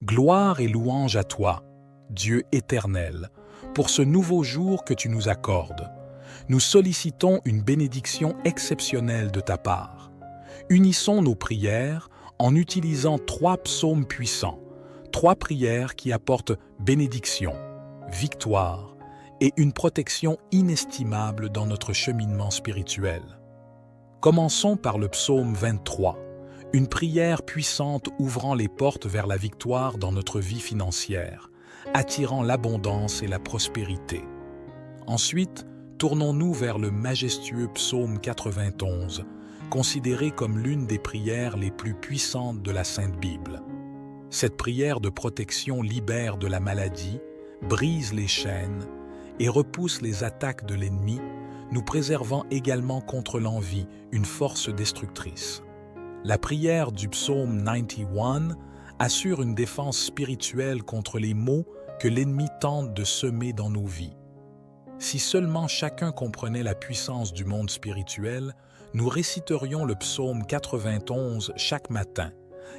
Gloire et louange à toi, Dieu éternel, pour ce nouveau jour que tu nous accordes. Nous sollicitons une bénédiction exceptionnelle de ta part. Unissons nos prières en utilisant 3 psaumes puissants, 3 prières qui apportent bénédiction, victoire et une protection inestimable dans notre cheminement spirituel. Commençons par le psaume 23, une prière puissante ouvrant les portes vers la victoire dans notre vie financière, attirant l'abondance et la prospérité. Ensuite, tournons-nous vers le majestueux psaume 91, considéré comme l'une des prières les plus puissantes de la Sainte Bible. Cette prière de protection libère de la maladie, brise les chaînes et repousse les attaques de l'ennemi, nous préservant également contre l'envie, une force destructrice. La prière du psaume 91 assure une défense spirituelle contre les maux que l'ennemi tente de semer dans nos vies. Si seulement chacun comprenait la puissance du monde spirituel, nous réciterions le psaume 91 chaque matin,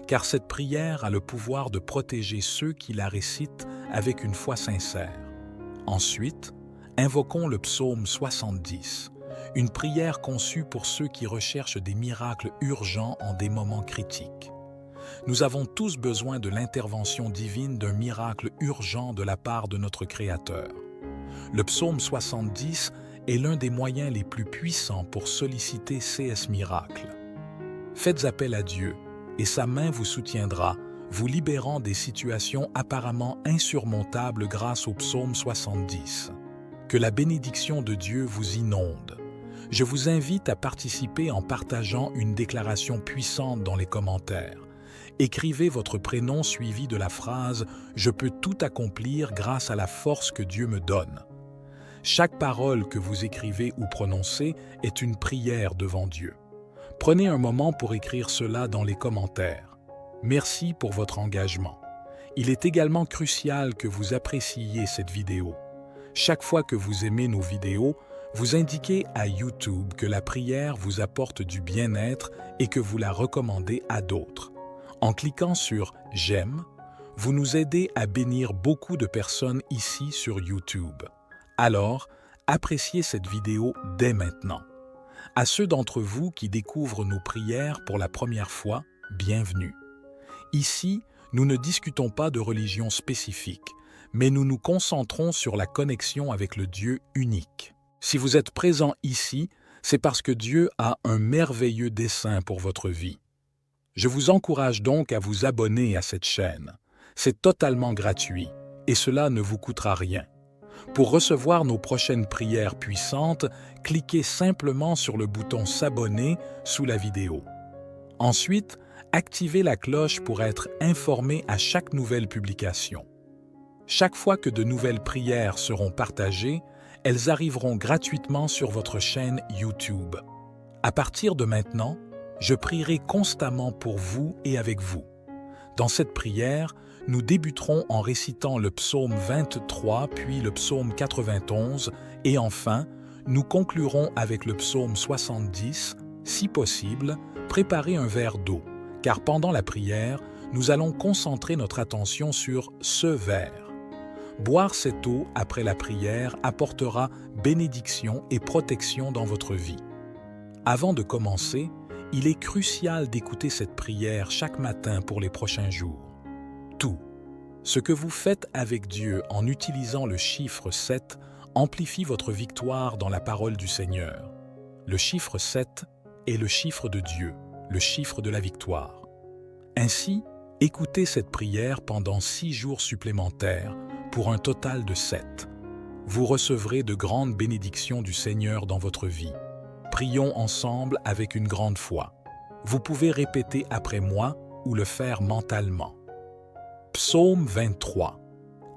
car cette prière a le pouvoir de protéger ceux qui la récitent avec une foi sincère. Ensuite, invoquons le psaume 70, une prière conçue pour ceux qui recherchent des miracles urgents en des moments critiques. Nous avons tous besoin de l'intervention divine d'un miracle urgent de la part de notre Créateur. Le psaume 70 est l'un des moyens les plus puissants pour solliciter ces miracles. Faites appel à Dieu, et sa main vous soutiendra, vous libérant des situations apparemment insurmontables grâce au psaume 70. Que la bénédiction de Dieu vous inonde. Je vous invite à participer en partageant une déclaration puissante dans les commentaires. Écrivez votre prénom suivi de la phrase « Je peux tout accomplir grâce à la force que Dieu me donne ». Chaque parole que vous écrivez ou prononcez est une prière devant Dieu. Prenez un moment pour écrire cela dans les commentaires. Merci pour votre engagement. Il est également crucial que vous appréciiez cette vidéo. Chaque fois que vous aimez nos vidéos, vous indiquez à YouTube que la prière vous apporte du bien-être et que vous la recommandez à d'autres. En cliquant sur « J'aime », vous nous aidez à bénir beaucoup de personnes ici sur YouTube. Alors, appréciez cette vidéo dès maintenant. À ceux d'entre vous qui découvrent nos prières pour la première fois, bienvenue. Ici, nous ne discutons pas de religion spécifique, mais nous nous concentrons sur la connexion avec le Dieu unique. Si vous êtes présent ici, c'est parce que Dieu a un merveilleux dessein pour votre vie. Je vous encourage donc à vous abonner à cette chaîne. C'est totalement gratuit et cela ne vous coûtera rien. Pour recevoir nos prochaines prières puissantes, cliquez simplement sur le bouton « S'abonner » sous la vidéo. Ensuite, activez la cloche pour être informé à chaque nouvelle publication. Chaque fois que de nouvelles prières seront partagées, elles arriveront gratuitement sur votre chaîne YouTube. À partir de maintenant, je prierai constamment pour vous et avec vous. Dans cette prière, nous débuterons en récitant le psaume 23 puis le psaume 91 et enfin, nous conclurons avec le psaume 70. Si possible, préparez un verre d'eau, car pendant la prière, nous allons concentrer notre attention sur ce verre. Boire cette eau après la prière apportera bénédiction et protection dans votre vie. Avant de commencer, il est crucial d'écouter cette prière chaque matin pour les prochains jours. Tout ce que vous faites avec Dieu en utilisant le chiffre 7 amplifie votre victoire dans la parole du Seigneur. Le chiffre 7 est le chiffre de Dieu, le chiffre de la victoire. Ainsi, écoutez cette prière pendant 6 jours supplémentaires pour un total de 7. Vous recevrez de grandes bénédictions du Seigneur dans votre vie. Prions ensemble avec une grande foi. Vous pouvez répéter après moi ou le faire mentalement. Psaume 23.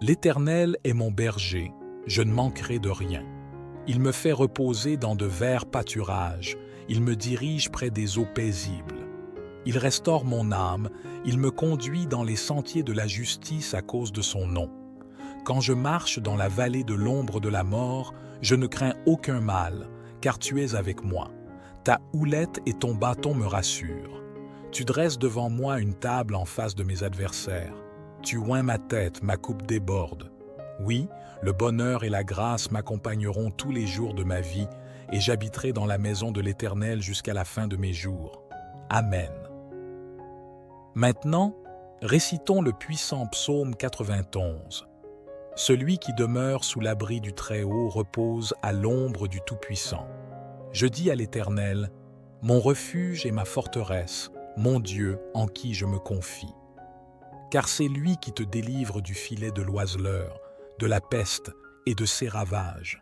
L'Éternel est mon berger, je ne manquerai de rien. Il me fait reposer dans de verts pâturages, il me dirige près des eaux paisibles. Il restaure mon âme, il me conduit dans les sentiers de la justice à cause de son nom. Quand je marche dans la vallée de l'ombre de la mort, je ne crains aucun mal, car tu es avec moi. Ta houlette et ton bâton me rassurent. Tu dresses devant moi une table en face de mes adversaires. Tu oins ma tête, ma coupe déborde. Oui, le bonheur et la grâce m'accompagneront tous les jours de ma vie, et j'habiterai dans la maison de l'Éternel jusqu'à la fin de mes jours. Amen. Maintenant, récitons le puissant psaume 91. Celui qui demeure sous l'abri du Très-Haut repose à l'ombre du Tout-Puissant. Je dis à l'Éternel, mon refuge et ma forteresse, mon Dieu en qui je me confie. Car c'est lui qui te délivre du filet de l'oiseleur, de la peste et de ses ravages.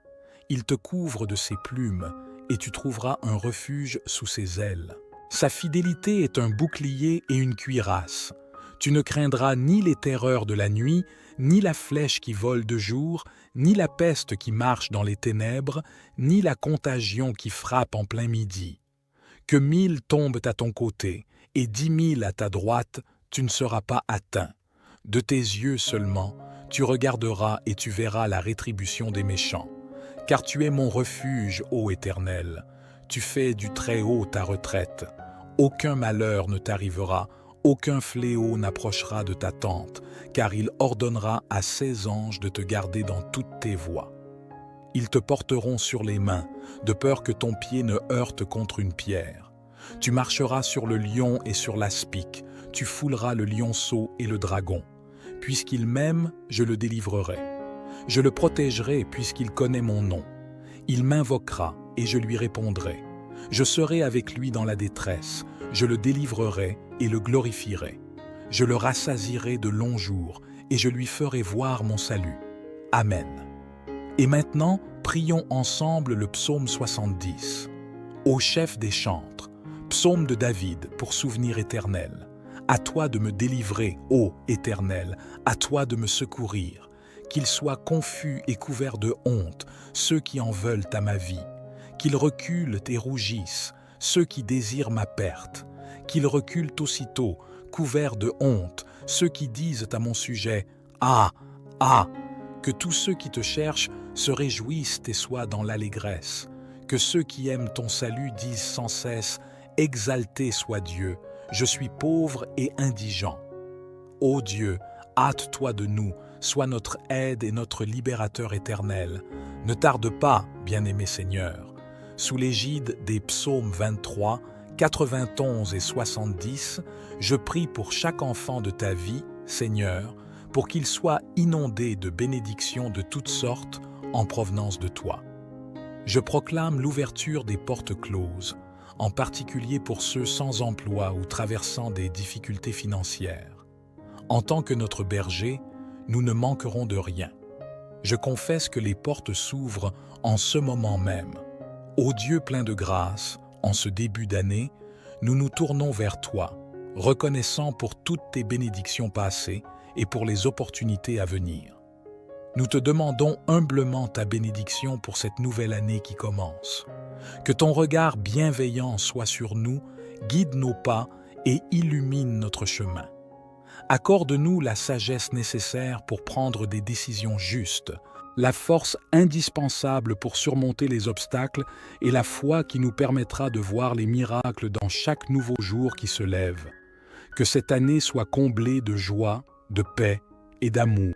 Il te couvre de ses plumes, et tu trouveras un refuge sous ses ailes. Sa fidélité est un bouclier et une cuirasse. Tu ne craindras ni les terreurs de la nuit, ni la flèche qui vole de jour, ni la peste qui marche dans les ténèbres, ni la contagion qui frappe en plein midi. Que 1000 tombent à ton côté, et 10 000 à ta droite, tu ne seras pas atteint. De tes yeux seulement, tu regarderas et tu verras la rétribution des méchants. Car tu es mon refuge, ô Éternel. Tu fais du Très-Haut ta retraite. Aucun malheur ne t'arrivera, aucun fléau n'approchera de ta tente, car il ordonnera à ses anges de te garder dans toutes tes voies. Ils te porteront sur les mains, de peur que ton pied ne heurte contre une pierre. Tu marcheras sur le lion et sur l'aspic, tu fouleras le lionceau et le dragon. Puisqu'il m'aime, je le délivrerai. Je le protégerai puisqu'il connaît mon nom. Il m'invoquera et je lui répondrai. Je serai avec lui dans la détresse, je le délivrerai et le glorifierai. Je le rassasierai de longs jours et je lui ferai voir mon salut. Amen. Et maintenant, prions ensemble le psaume 70. Ô chef des chantres, psaume de David pour souvenir éternel. À toi de me délivrer, ô Éternel, à toi de me secourir. Qu'ils soient confus et couverts de honte, ceux qui en veulent à ma vie. Qu'ils reculent et rougissent, ceux qui désirent ma perte. Qu'ils reculent aussitôt, couverts de honte, ceux qui disent à mon sujet « Ah, ah !» Que tous ceux qui te cherchent se réjouissent et soient dans l'allégresse. Que ceux qui aiment ton salut disent sans cesse « Exalté soit Dieu, je suis pauvre et indigent. » Ô Dieu, hâte-toi de nous, sois notre aide et notre libérateur éternel. Ne tarde pas, bien-aimé Seigneur. Sous l'égide des psaumes 23, 91 et 70, je prie pour chaque enfant de ta vie, Seigneur, pour qu'il soit inondé de bénédictions de toutes sortes en provenance de toi. Je proclame l'ouverture des portes closes, en particulier pour ceux sans emploi ou traversant des difficultés financières. En tant que notre berger, nous ne manquerons de rien. Je confesse que les portes s'ouvrent en ce moment même. Ô Dieu plein de grâce, en ce début d'année, nous nous tournons vers toi, reconnaissant pour toutes tes bénédictions passées et pour les opportunités à venir. Nous te demandons humblement ta bénédiction pour cette nouvelle année qui commence. Que ton regard bienveillant soit sur nous, guide nos pas et illumine notre chemin. Accorde-nous la sagesse nécessaire pour prendre des décisions justes, la force indispensable pour surmonter les obstacles et la foi qui nous permettra de voir les miracles dans chaque nouveau jour qui se lève. Que cette année soit comblée de joie, de paix et d'amour.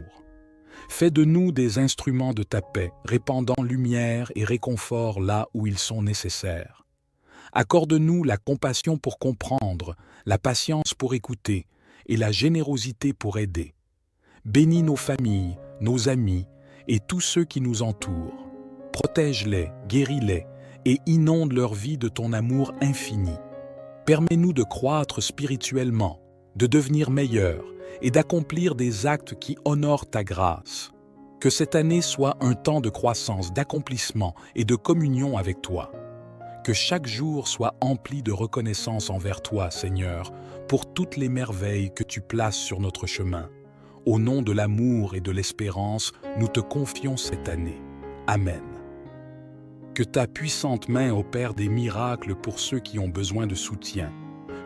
Fais de nous des instruments de ta paix, répandant lumière et réconfort là où ils sont nécessaires. Accorde-nous la compassion pour comprendre, la patience pour écouter et la générosité pour aider. Bénis nos familles, nos amis et tous ceux qui nous entourent. Protège-les, guéris-les et inonde leur vie de ton amour infini. Permets-nous de croître spirituellement, de devenir meilleurs et d'accomplir des actes qui honorent ta grâce. Que cette année soit un temps de croissance, d'accomplissement et de communion avec toi. Que chaque jour soit empli de reconnaissance envers toi, Seigneur, pour toutes les merveilles que tu places sur notre chemin. Au nom de l'amour et de l'espérance, nous te confions cette année. Amen. Que ta puissante main opère des miracles pour ceux qui ont besoin de soutien,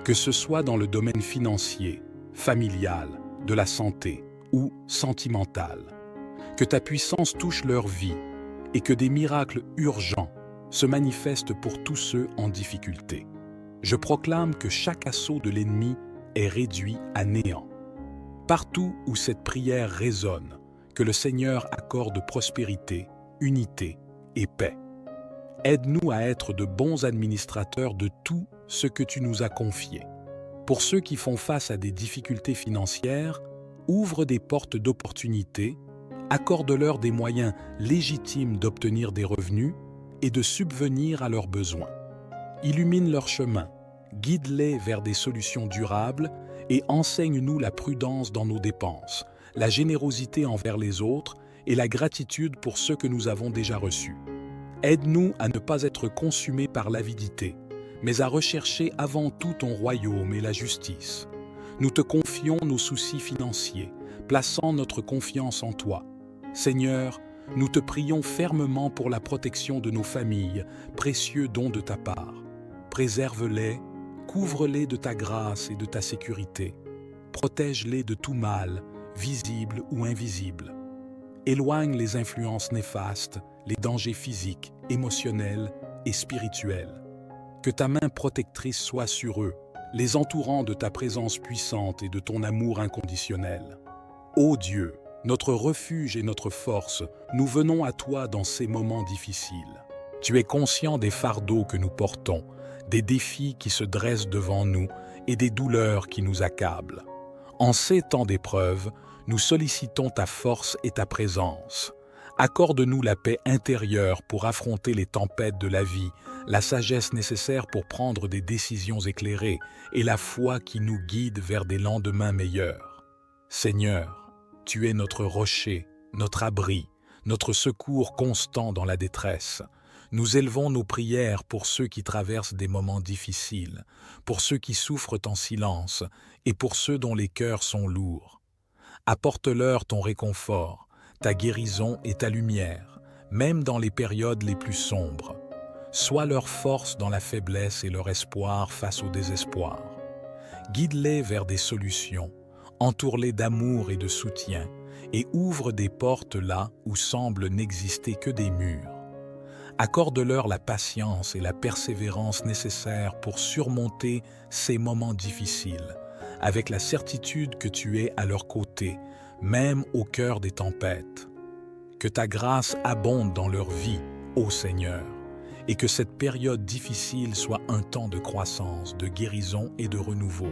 que ce soit dans le domaine financier, familial, de la santé ou sentimental. Que ta puissance touche leur vie et que des miracles urgents se manifestent pour tous ceux en difficulté. Je proclame que chaque assaut de l'ennemi est réduit à néant. Partout où cette prière résonne, que le Seigneur accorde prospérité, unité et paix. Aide-nous à être de bons administrateurs de tout ce que tu nous as confié. Pour ceux qui font face à des difficultés financières, ouvre des portes d'opportunité, accorde-leur des moyens légitimes d'obtenir des revenus et de subvenir à leurs besoins. Illumine leur chemin, guide-les vers des solutions durables et enseigne-nous la prudence dans nos dépenses, la générosité envers les autres et la gratitude pour ceux que nous avons déjà reçus. Aide-nous à ne pas être consumés par l'avidité, mais à rechercher avant tout ton royaume et la justice. Nous te confions nos soucis financiers, plaçant notre confiance en toi. Seigneur, nous te prions fermement pour la protection de nos familles, précieux don de ta part. Préserve-les, couvre-les de ta grâce et de ta sécurité. Protège-les de tout mal, visible ou invisible. Éloigne les influences néfastes, les dangers physiques, émotionnels et spirituels. Que ta main protectrice soit sur eux, les entourant de ta présence puissante et de ton amour inconditionnel. Ô Dieu, notre refuge et notre force, nous venons à toi dans ces moments difficiles. Tu es conscient des fardeaux que nous portons, des défis qui se dressent devant nous et des douleurs qui nous accablent. En ces temps d'épreuve, nous sollicitons ta force et ta présence. Accorde-nous la paix intérieure pour affronter les tempêtes de la vie, la sagesse nécessaire pour prendre des décisions éclairées et la foi qui nous guide vers des lendemains meilleurs. Seigneur, tu es notre rocher, notre abri, notre secours constant dans la détresse. Nous élevons nos prières pour ceux qui traversent des moments difficiles, pour ceux qui souffrent en silence et pour ceux dont les cœurs sont lourds. Apporte-leur ton réconfort, ta guérison et ta lumière, même dans les périodes les plus sombres. Sois leur force dans la faiblesse et leur espoir face au désespoir. Guide-les vers des solutions, entoure-les d'amour et de soutien, et ouvre des portes là où semblent n'exister que des murs. Accorde-leur la patience et la persévérance nécessaires pour surmonter ces moments difficiles, avec la certitude que tu es à leur côté, même au cœur des tempêtes. Que ta grâce abonde dans leur vie, ô Seigneur, et que cette période difficile soit un temps de croissance, de guérison et de renouveau.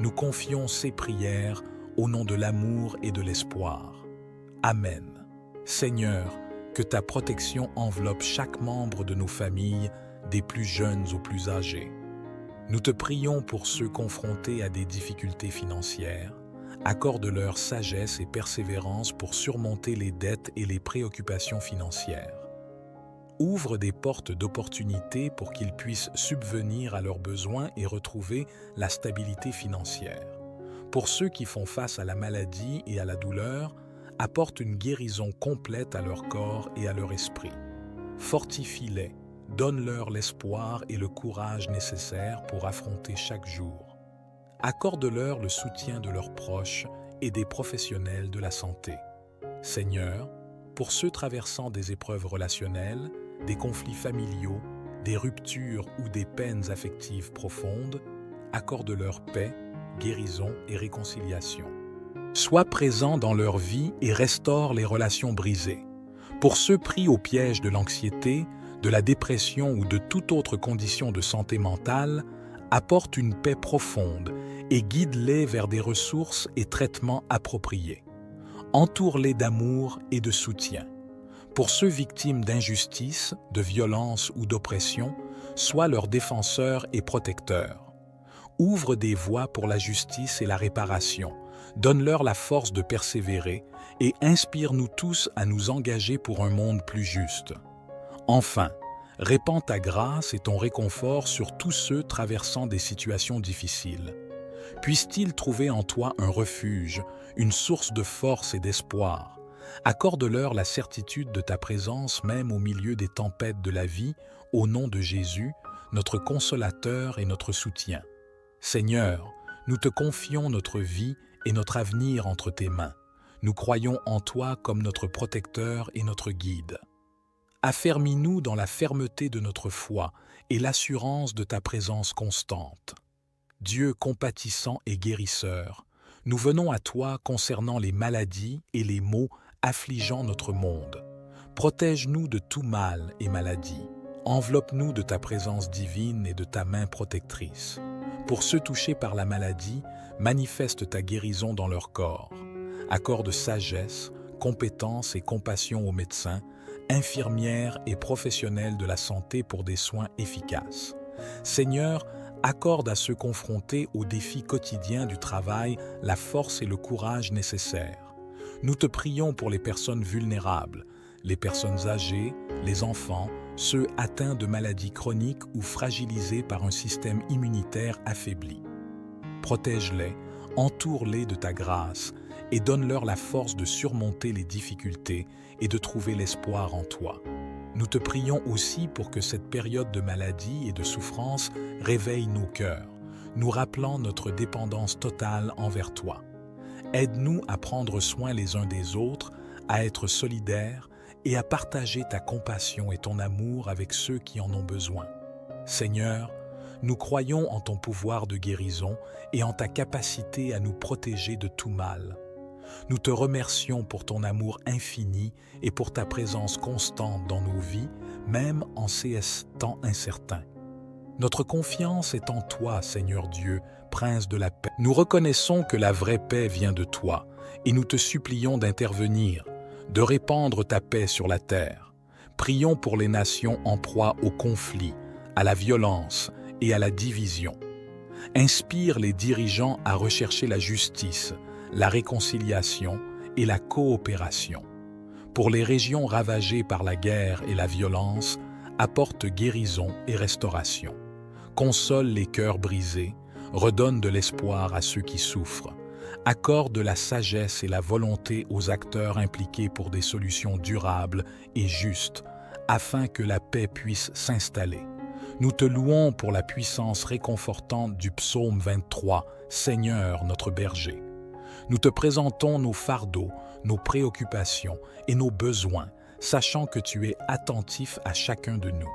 Nous confions ces prières au nom de l'amour et de l'espoir. Amen. Seigneur, que ta protection enveloppe chaque membre de nos familles, des plus jeunes aux plus âgés. Nous te prions pour ceux confrontés à des difficultés financières. Accorde-leur sagesse et persévérance pour surmonter les dettes et les préoccupations financières. Ouvre des portes d'opportunité pour qu'ils puissent subvenir à leurs besoins et retrouver la stabilité financière. Pour ceux qui font face à la maladie et à la douleur, apporte une guérison complète à leur corps et à leur esprit. Fortifie-les, donne-leur l'espoir et le courage nécessaires pour affronter chaque jour. Accorde-leur le soutien de leurs proches et des professionnels de la santé. Seigneur, pour ceux traversant des épreuves relationnelles, des conflits familiaux, des ruptures ou des peines affectives profondes, accorde-leur paix, guérison et réconciliation. Sois présent dans leur vie et restaure les relations brisées. Pour ceux pris au piège de l'anxiété, de la dépression ou de toute autre condition de santé mentale, apporte une paix profonde et guide-les vers des ressources et traitements appropriés. Entoure-les d'amour et de soutien. Pour ceux victimes d'injustice, de violence ou d'oppression, sois leur défenseur et protecteur. Ouvre des voies pour la justice et la réparation. Donne-leur la force de persévérer et inspire-nous tous à nous engager pour un monde plus juste. Enfin, répands ta grâce et ton réconfort sur tous ceux traversant des situations difficiles. Puissent-ils trouver en toi un refuge, une source de force et d'espoir. Accorde-leur la certitude de ta présence même au milieu des tempêtes de la vie, au nom de Jésus, notre consolateur et notre soutien. Seigneur, nous te confions notre vie et notre avenir entre tes mains. Nous croyons en toi comme notre protecteur et notre guide. Affermis-nous dans la fermeté de notre foi et l'assurance de ta présence constante. Dieu compatissant et guérisseur, Nous venons à toi concernant les maladies et les maux affligeant notre monde. Protège-nous de tout mal et maladie. Enveloppe-nous de ta présence divine et de ta main protectrice. Pour ceux touchés par la maladie, manifeste ta guérison dans leur corps. Accorde sagesse, compétence et compassion aux médecins, infirmières et professionnels de la santé pour des soins efficaces. Seigneur, accorde à ceux confrontés aux défis quotidiens du travail la force et le courage nécessaires. Nous te prions pour les personnes vulnérables, les personnes âgées, les enfants, ceux atteints de maladies chroniques ou fragilisés par un système immunitaire affaibli. Protège-les, entoure-les de ta grâce et donne-leur la force de surmonter les difficultés et de trouver l'espoir en toi. Nous te prions aussi pour que cette période de maladie et de souffrance réveille nos cœurs, nous rappelant notre dépendance totale envers toi. Aide-nous à prendre soin les uns des autres, à être solidaires et à partager ta compassion et ton amour avec ceux qui en ont besoin. Seigneur, nous croyons en ton pouvoir de guérison et en ta capacité à nous protéger de tout mal. Nous te remercions pour ton amour infini et pour ta présence constante dans nos vies, même en ces temps incertains. Notre confiance est en toi, Seigneur Dieu, Prince de la paix. Nous reconnaissons que la vraie paix vient de toi et nous te supplions d'intervenir, de répandre ta paix sur la terre. Prions pour les nations en proie au conflit, à la violence et à la division. Inspire les dirigeants à rechercher la justice, la réconciliation et la coopération. Pour les régions ravagées par la guerre et la violence, apporte guérison et restauration. Console les cœurs brisés, redonne de l'espoir à ceux qui souffrent. Accorde la sagesse et la volonté aux acteurs impliqués pour des solutions durables et justes, afin que la paix puisse s'installer. Nous te louons pour la puissance réconfortante du psaume 23, Seigneur notre berger. Nous te présentons nos fardeaux, nos préoccupations et nos besoins, sachant que tu es attentif à chacun de nous.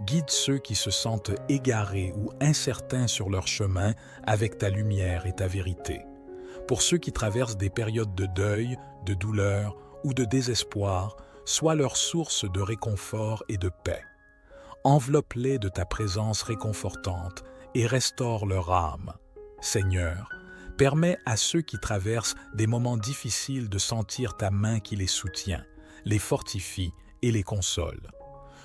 Guide ceux qui se sentent égarés ou incertains sur leur chemin avec ta lumière et ta vérité. Pour ceux qui traversent des périodes de deuil, de douleur ou de désespoir, sois leur source de réconfort et de paix. Enveloppe-les de ta présence réconfortante et restaure leur âme. Seigneur, permets à ceux qui traversent des moments difficiles de sentir ta main qui les soutient, les fortifie et les console.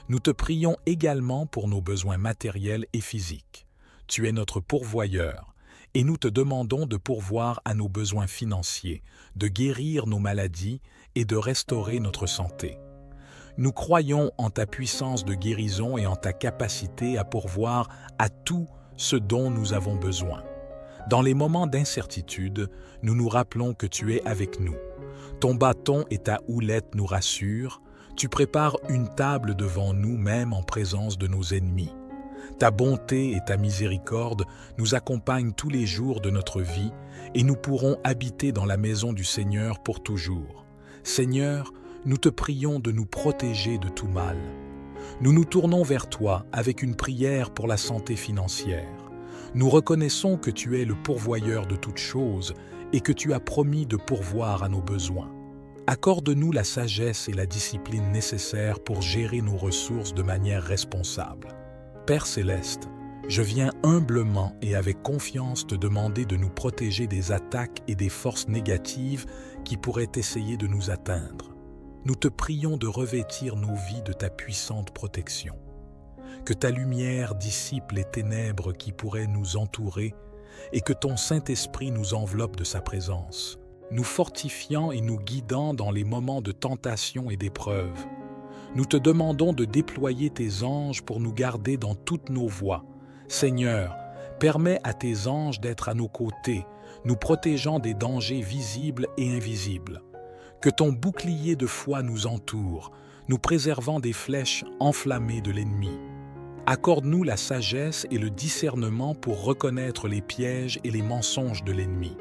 Nous te prions également pour nos besoins matériels et physiques. Tu es notre pourvoyeur et nous te demandons de pourvoir à nos besoins financiers, de guérir nos maladies et de restaurer notre santé. Nous croyons en ta puissance de guérison et en ta capacité à pourvoir à tout ce dont nous avons besoin. Dans les moments d'incertitude, nous nous rappelons que tu es avec nous. Ton bâton et ta houlette nous rassurent. Tu prépares une table devant nous même en présence de nos ennemis. Ta bonté et ta miséricorde nous accompagnent tous les jours de notre vie et nous pourrons habiter dans la maison du Seigneur pour toujours. Seigneur, nous te prions de nous protéger de tout mal. Nous nous tournons vers toi avec une prière pour la santé financière. Nous reconnaissons que tu es le pourvoyeur de toutes choses et que tu as promis de pourvoir à nos besoins. Accorde-nous la sagesse et la discipline nécessaires pour gérer nos ressources de manière responsable. Père céleste, je viens humblement et avec confiance te demander de nous protéger des attaques et des forces négatives qui pourraient essayer de nous atteindre. Nous te prions de revêtir nos vies de ta puissante protection. Que ta lumière dissipe les ténèbres qui pourraient nous entourer et que ton Saint-Esprit nous enveloppe de sa présence, nous fortifiant et nous guidant dans les moments de tentation et d'épreuve. Nous te demandons de déployer tes anges pour nous garder dans toutes nos voies. Seigneur, permets à tes anges d'être à nos côtés, nous protégeant des dangers visibles et invisibles. Que ton bouclier de foi nous entoure, nous préservant des flèches enflammées de l'ennemi. Accorde-nous la sagesse et le discernement pour reconnaître les pièges et les mensonges de l'ennemi.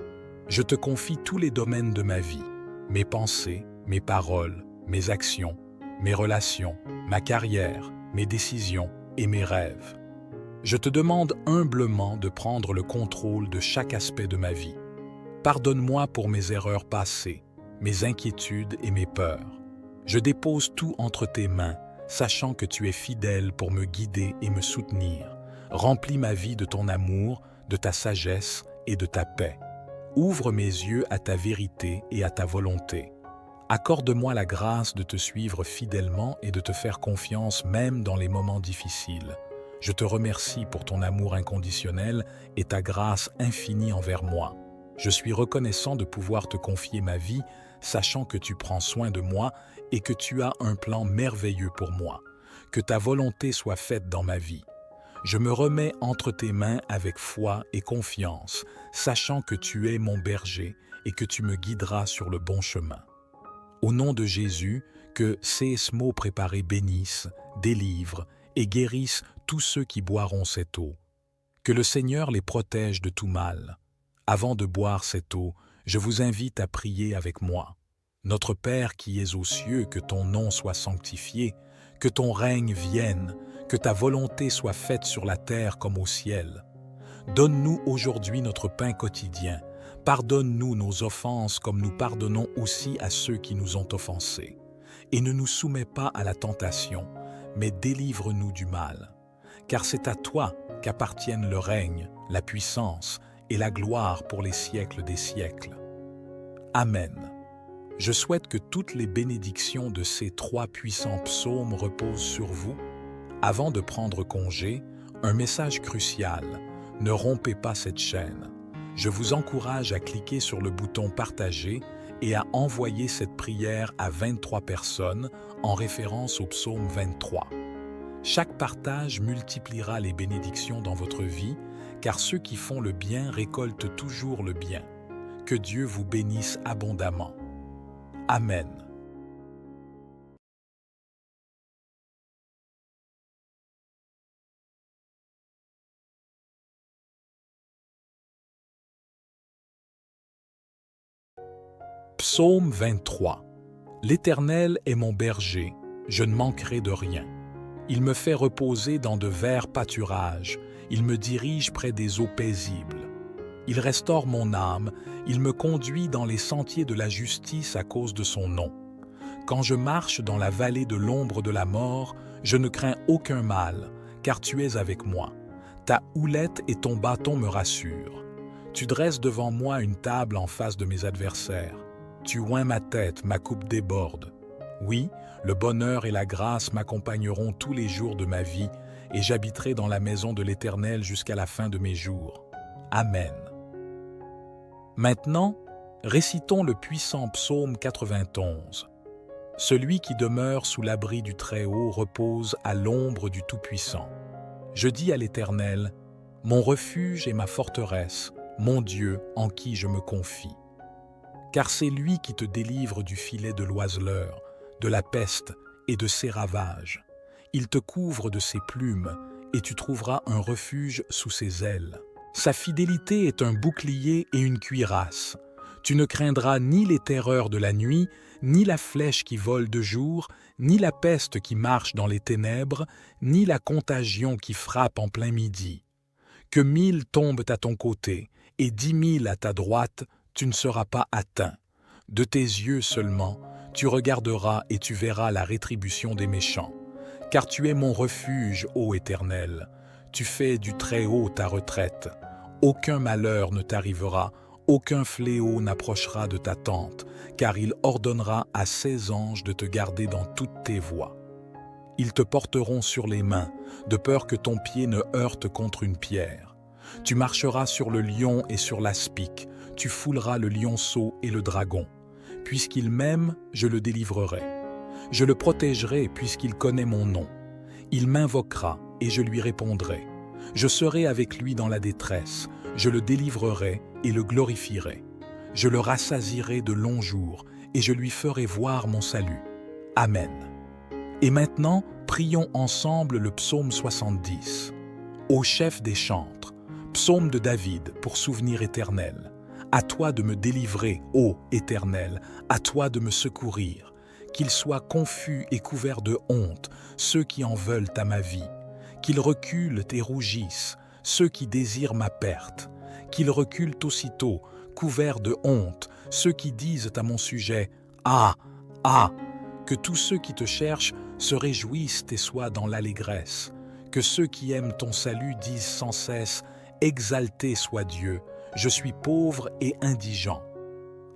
Je te confie tous les domaines de ma vie, mes pensées, mes paroles, mes actions, mes relations, ma carrière, mes décisions et mes rêves. Je te demande humblement de prendre le contrôle de chaque aspect de ma vie. Pardonne-moi pour mes erreurs passées, mes inquiétudes et mes peurs. Je dépose tout entre tes mains, sachant que tu es fidèle pour me guider et me soutenir. Remplis ma vie de ton amour, de ta sagesse et de ta paix. Ouvre mes yeux à ta vérité et à ta volonté. Accorde-moi la grâce de te suivre fidèlement et de te faire confiance même dans les moments difficiles. Je te remercie pour ton amour inconditionnel et ta grâce infinie envers moi. Je suis reconnaissant de pouvoir te confier ma vie, sachant que tu prends soin de moi et que tu as un plan merveilleux pour moi. Que ta volonté soit faite dans ma vie. Je me remets entre tes mains avec foi et confiance, sachant que tu es mon berger et que tu me guideras sur le bon chemin. Au nom de Jésus, que ces mots préparés bénissent, délivrent et guérissent tous ceux qui boiront cette eau. Que le Seigneur les protège de tout mal. Avant de boire cette eau, je vous invite à prier avec moi. Notre Père qui es aux cieux, que ton nom soit sanctifié, que ton règne vienne, que ta volonté soit faite sur la terre comme au ciel. Donne-nous aujourd'hui notre pain quotidien. Pardonne-nous nos offenses comme nous pardonnons aussi à ceux qui nous ont offensés. Et ne nous soumets pas à la tentation, mais délivre-nous du mal. Car c'est à toi qu'appartiennent le règne, la puissance et la gloire pour les siècles des siècles. Amen. Je souhaite que toutes les bénédictions de ces 3 puissants psaumes reposent sur vous. Avant de prendre congé, un message crucial. Ne rompez pas cette chaîne. Je vous encourage à cliquer sur le bouton « Partager » et à envoyer cette prière à 23 personnes en référence au psaume 23. Chaque partage multipliera les bénédictions dans votre vie, car ceux qui font le bien récoltent toujours le bien. Que Dieu vous bénisse abondamment. Amen. Psaume 23. L'Éternel est mon berger, je ne manquerai de rien. Il me fait reposer dans de verts pâturages, il me dirige près des eaux paisibles. Il restaure mon âme, il me conduit dans les sentiers de la justice à cause de son nom. Quand je marche dans la vallée de l'ombre de la mort, je ne crains aucun mal, car tu es avec moi. Ta houlette et ton bâton me rassurent. Tu dresses devant moi une table en face de mes adversaires. Tu oins ma tête, ma coupe déborde. Oui, le bonheur et la grâce m'accompagneront tous les jours de ma vie, et j'habiterai dans la maison de l'Éternel jusqu'à la fin de mes jours. Amen. Maintenant, récitons le puissant psaume 91. Celui qui demeure sous l'abri du Très-Haut repose à l'ombre du Tout-Puissant. Je dis à l'Éternel, mon refuge et ma forteresse, mon Dieu en qui je me confie. Car c'est lui qui te délivre du filet de l'oiseleur, de la peste et de ses ravages. Il te couvre de ses plumes, et tu trouveras un refuge sous ses ailes. Sa fidélité est un bouclier et une cuirasse. Tu ne craindras ni les terreurs de la nuit, ni la flèche qui vole de jour, ni la peste qui marche dans les ténèbres, ni la contagion qui frappe en plein midi. Que 1000 tombent à ton côté, et 10 000 à ta droite, tu ne seras pas atteint. De tes yeux seulement, tu regarderas et tu verras la rétribution des méchants. Car tu es mon refuge, ô Éternel. Tu fais du Très-Haut ta retraite. Aucun malheur ne t'arrivera, aucun fléau n'approchera de ta tente, car il ordonnera à ses anges de te garder dans toutes tes voies. Ils te porteront sur les mains, de peur que ton pied ne heurte contre une pierre. Tu marcheras sur le lion et sur l'aspic, tu fouleras le lionceau et le dragon. Puisqu'il m'aime, je le délivrerai. Je le protégerai puisqu'il connaît mon nom. Il m'invoquera et je lui répondrai. Je serai avec lui dans la détresse, je le délivrerai et le glorifierai. Je le rassasierai de longs jours et je lui ferai voir mon salut. Amen. Et maintenant, prions ensemble le psaume 70. Ô chef des chantres, psaume de David pour souvenir éternel. À toi de me délivrer, ô Éternel, à toi de me secourir. Qu'ils soient confus et couverts de honte, ceux qui en veulent à ma vie. Qu'ils reculent et rougissent, ceux qui désirent ma perte. Qu'ils reculent aussitôt, couverts de honte, ceux qui disent à mon sujet « Ah, ah !» Que tous ceux qui te cherchent se réjouissent et soient dans l'allégresse. Que ceux qui aiment ton salut disent sans cesse « Exalté soit Dieu, je suis pauvre et indigent. »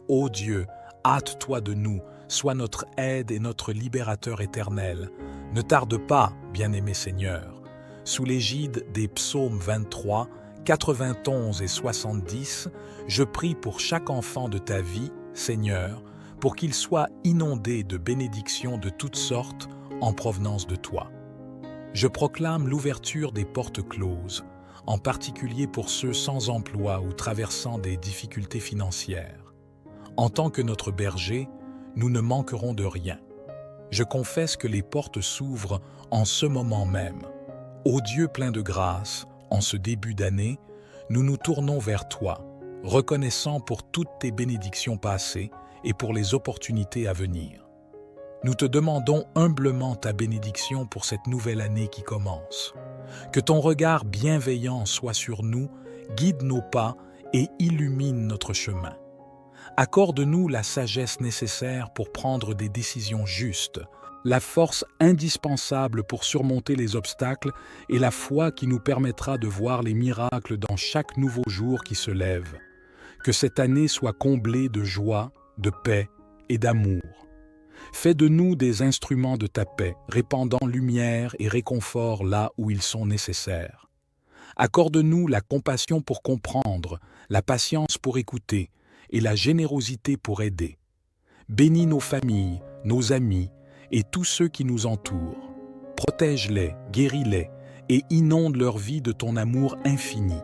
Ô Dieu, hâte-toi de nous, sois notre aide et notre libérateur éternel. Ne tarde pas, bien-aimé Seigneur. Sous l'égide des psaumes 23, 91 et 70, je prie pour chaque enfant de ta vie, Seigneur, pour qu'il soit inondé de bénédictions de toutes sortes en provenance de toi. Je proclame l'ouverture des portes closes, en particulier pour ceux sans emploi ou traversant des difficultés financières. En tant que notre berger, nous ne manquerons de rien. Je confesse que les portes s'ouvrent en ce moment même. Ô Dieu plein de grâce, en ce début d'année, nous nous tournons vers toi, reconnaissant pour toutes tes bénédictions passées et pour les opportunités à venir. Nous te demandons humblement ta bénédiction pour cette nouvelle année qui commence. Que ton regard bienveillant soit sur nous, guide nos pas et illumine notre chemin. Accorde-nous la sagesse nécessaire pour prendre des décisions justes, la force indispensable pour surmonter les obstacles et la foi qui nous permettra de voir les miracles dans chaque nouveau jour qui se lève. Que cette année soit comblée de joie, de paix et d'amour. Fais de nous des instruments de ta paix, répandant lumière et réconfort là où ils sont nécessaires. Accorde-nous la compassion pour comprendre, la patience pour écouter et la générosité pour aider. Bénis nos familles, nos amis et tous ceux qui nous entourent. Protège-les, guéris-les et inonde leur vie de ton amour infini.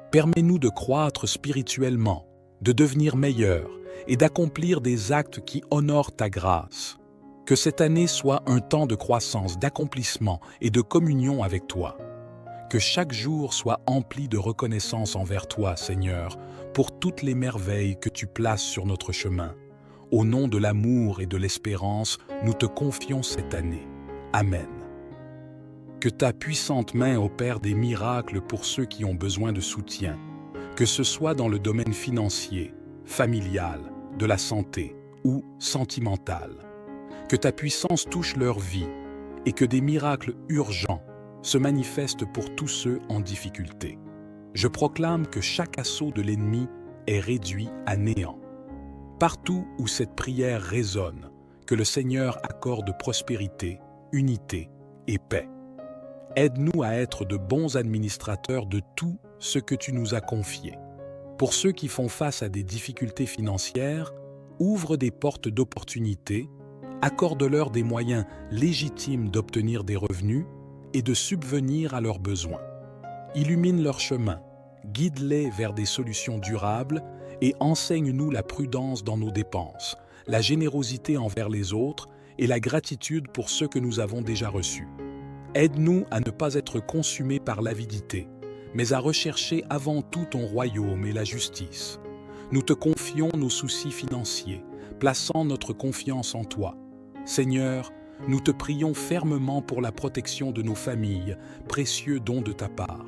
Permets-nous de croître spirituellement, de devenir meilleurs et d'accomplir des actes qui honorent ta grâce. Que cette année soit un temps de croissance, d'accomplissement et de communion avec toi. Que chaque jour soit empli de reconnaissance envers toi, Seigneur, pour toutes les merveilles que tu places sur notre chemin. Au nom de l'amour et de l'espérance, nous te confions cette année. Amen. Que ta puissante main opère des miracles pour ceux qui ont besoin de soutien, que ce soit dans le domaine financier, familial, de la santé ou sentimental. Que ta puissance touche leur vie et que des miracles urgents se manifestent pour tous ceux en difficulté. Je proclame que chaque assaut de l'ennemi est réduit à néant. Partout où cette prière résonne, que le Seigneur accorde prospérité, unité et paix. Aide-nous à être de bons administrateurs de tout ce que tu nous as confié. Pour ceux qui font face à des difficultés financières, ouvre des portes d'opportunités, accorde-leur des moyens légitimes d'obtenir des revenus et de subvenir à leurs besoins. Illumine leur chemin, guide-les vers des solutions durables et enseigne-nous la prudence dans nos dépenses, la générosité envers les autres et la gratitude pour ceux que nous avons déjà reçus. Aide-nous à ne pas être consumés par l'avidité, mais à rechercher avant tout ton royaume et la justice. Nous te confions nos soucis financiers, plaçant notre confiance en toi. Seigneur, nous te prions fermement pour la protection de nos familles, précieux don de ta part.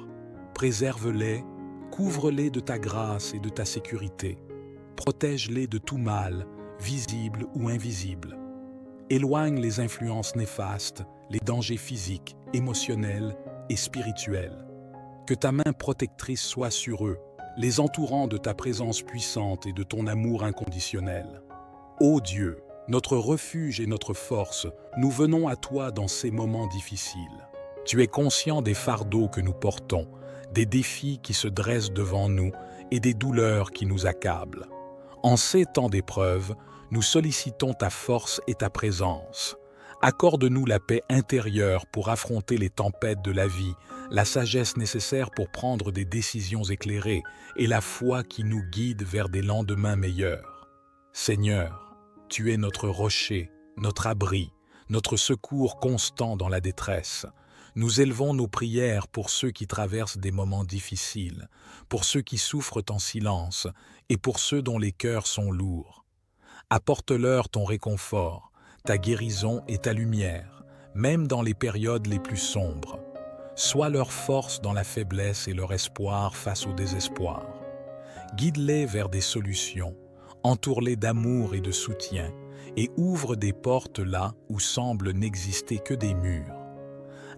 Préserve-les, couvre-les de ta grâce et de ta sécurité. Protège-les de tout mal, visible ou invisible. Éloigne les influences néfastes, les dangers physiques, émotionnels et spirituels. Que ta main protectrice soit sur eux, les entourant de ta présence puissante et de ton amour inconditionnel. Ô Dieu, notre refuge et notre force, nous venons à toi dans ces moments difficiles. Tu es conscient des fardeaux que nous portons, des défis qui se dressent devant nous et des douleurs qui nous accablent. En ces temps d'épreuve, nous sollicitons ta force et ta présence. Accorde-nous la paix intérieure pour affronter les tempêtes de la vie, la sagesse nécessaire pour prendre des décisions éclairées et la foi qui nous guide vers des lendemains meilleurs. Seigneur, tu es notre rocher, notre abri, notre secours constant dans la détresse. Nous élevons nos prières pour ceux qui traversent des moments difficiles, pour ceux qui souffrent en silence et pour ceux dont les cœurs sont lourds. Apporte-leur ton réconfort, ta guérison et ta lumière, même dans les périodes les plus sombres. Sois leur force dans la faiblesse et leur espoir face au désespoir. Guide-les vers des solutions, entoure-les d'amour et de soutien, et ouvre des portes là où semblent n'exister que des murs.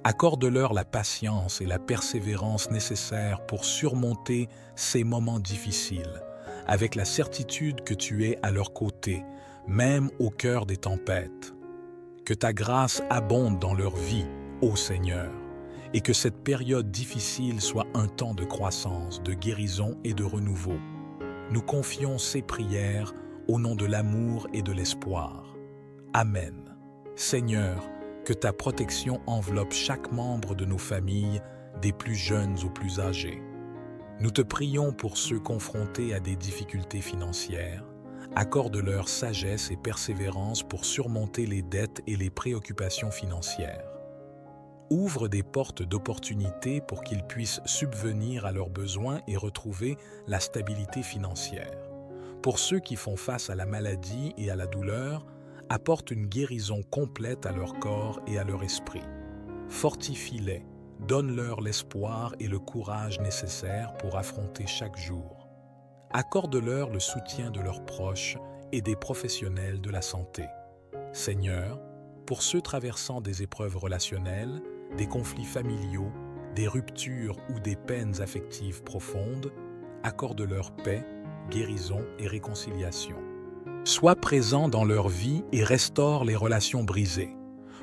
Accorde-leur la patience et la persévérance nécessaires pour surmonter ces moments difficiles, avec la certitude que tu es à leur côté, même au cœur des tempêtes. Que ta grâce abonde dans leur vie, ô Seigneur, et que cette période difficile soit un temps de croissance, de guérison et de renouveau. Nous confions ces prières au nom de l'amour et de l'espoir. Amen. Seigneur, que ta protection enveloppe chaque membre de nos familles, des plus jeunes aux plus âgés. Nous te prions pour ceux confrontés à des difficultés financières. Accorde-leur sagesse et persévérance pour surmonter les dettes et les préoccupations financières. Ouvre des portes d'opportunités pour qu'ils puissent subvenir à leurs besoins et retrouver la stabilité financière. Pour ceux qui font face à la maladie et à la douleur, apporte une guérison complète à leur corps et à leur esprit. Fortifie-les, donne-leur l'espoir et le courage nécessaires pour affronter chaque jour. Accorde-leur le soutien de leurs proches et des professionnels de la santé. Seigneur, pour ceux traversant des épreuves relationnelles, des conflits familiaux, des ruptures ou des peines affectives profondes, accorde-leur paix, guérison et réconciliation. Sois présent dans leur vie et restaure les relations brisées.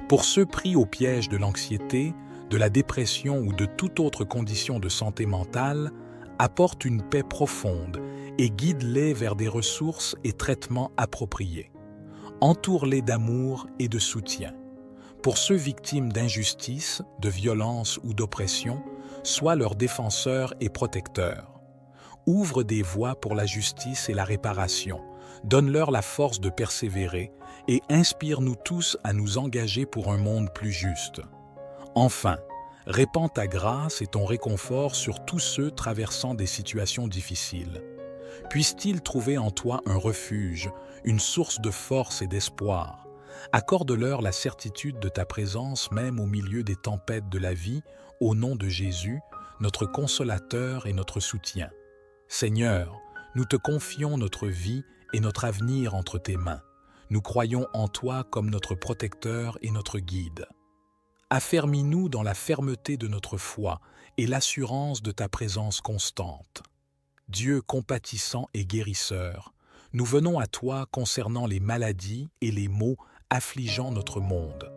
Pour ceux pris au piège de l'anxiété, de la dépression ou de toute autre condition de santé mentale, apporte une paix profonde et guide-les vers des ressources et traitements appropriés. Entoure-les d'amour et de soutien. Pour ceux victimes d'injustice, de violence ou d'oppression, sois leur défenseur et protecteur. Ouvre des voies pour la justice et la réparation. Donne-leur la force de persévérer et inspire-nous tous à nous engager pour un monde plus juste. Enfin, répands ta grâce et ton réconfort sur tous ceux traversant des situations difficiles. Puissent-ils trouver en toi un refuge, une source de force et d'espoir. Accorde-leur la certitude de ta présence même au milieu des tempêtes de la vie, au nom de Jésus, notre consolateur et notre soutien. Seigneur, nous te confions notre vie et notre avenir entre tes mains. Nous croyons en toi comme notre protecteur et notre guide. Affermis-nous dans la fermeté de notre foi et l'assurance de ta présence constante. Dieu compatissant et guérisseur, nous venons à toi concernant les maladies et les maux affligeant notre monde.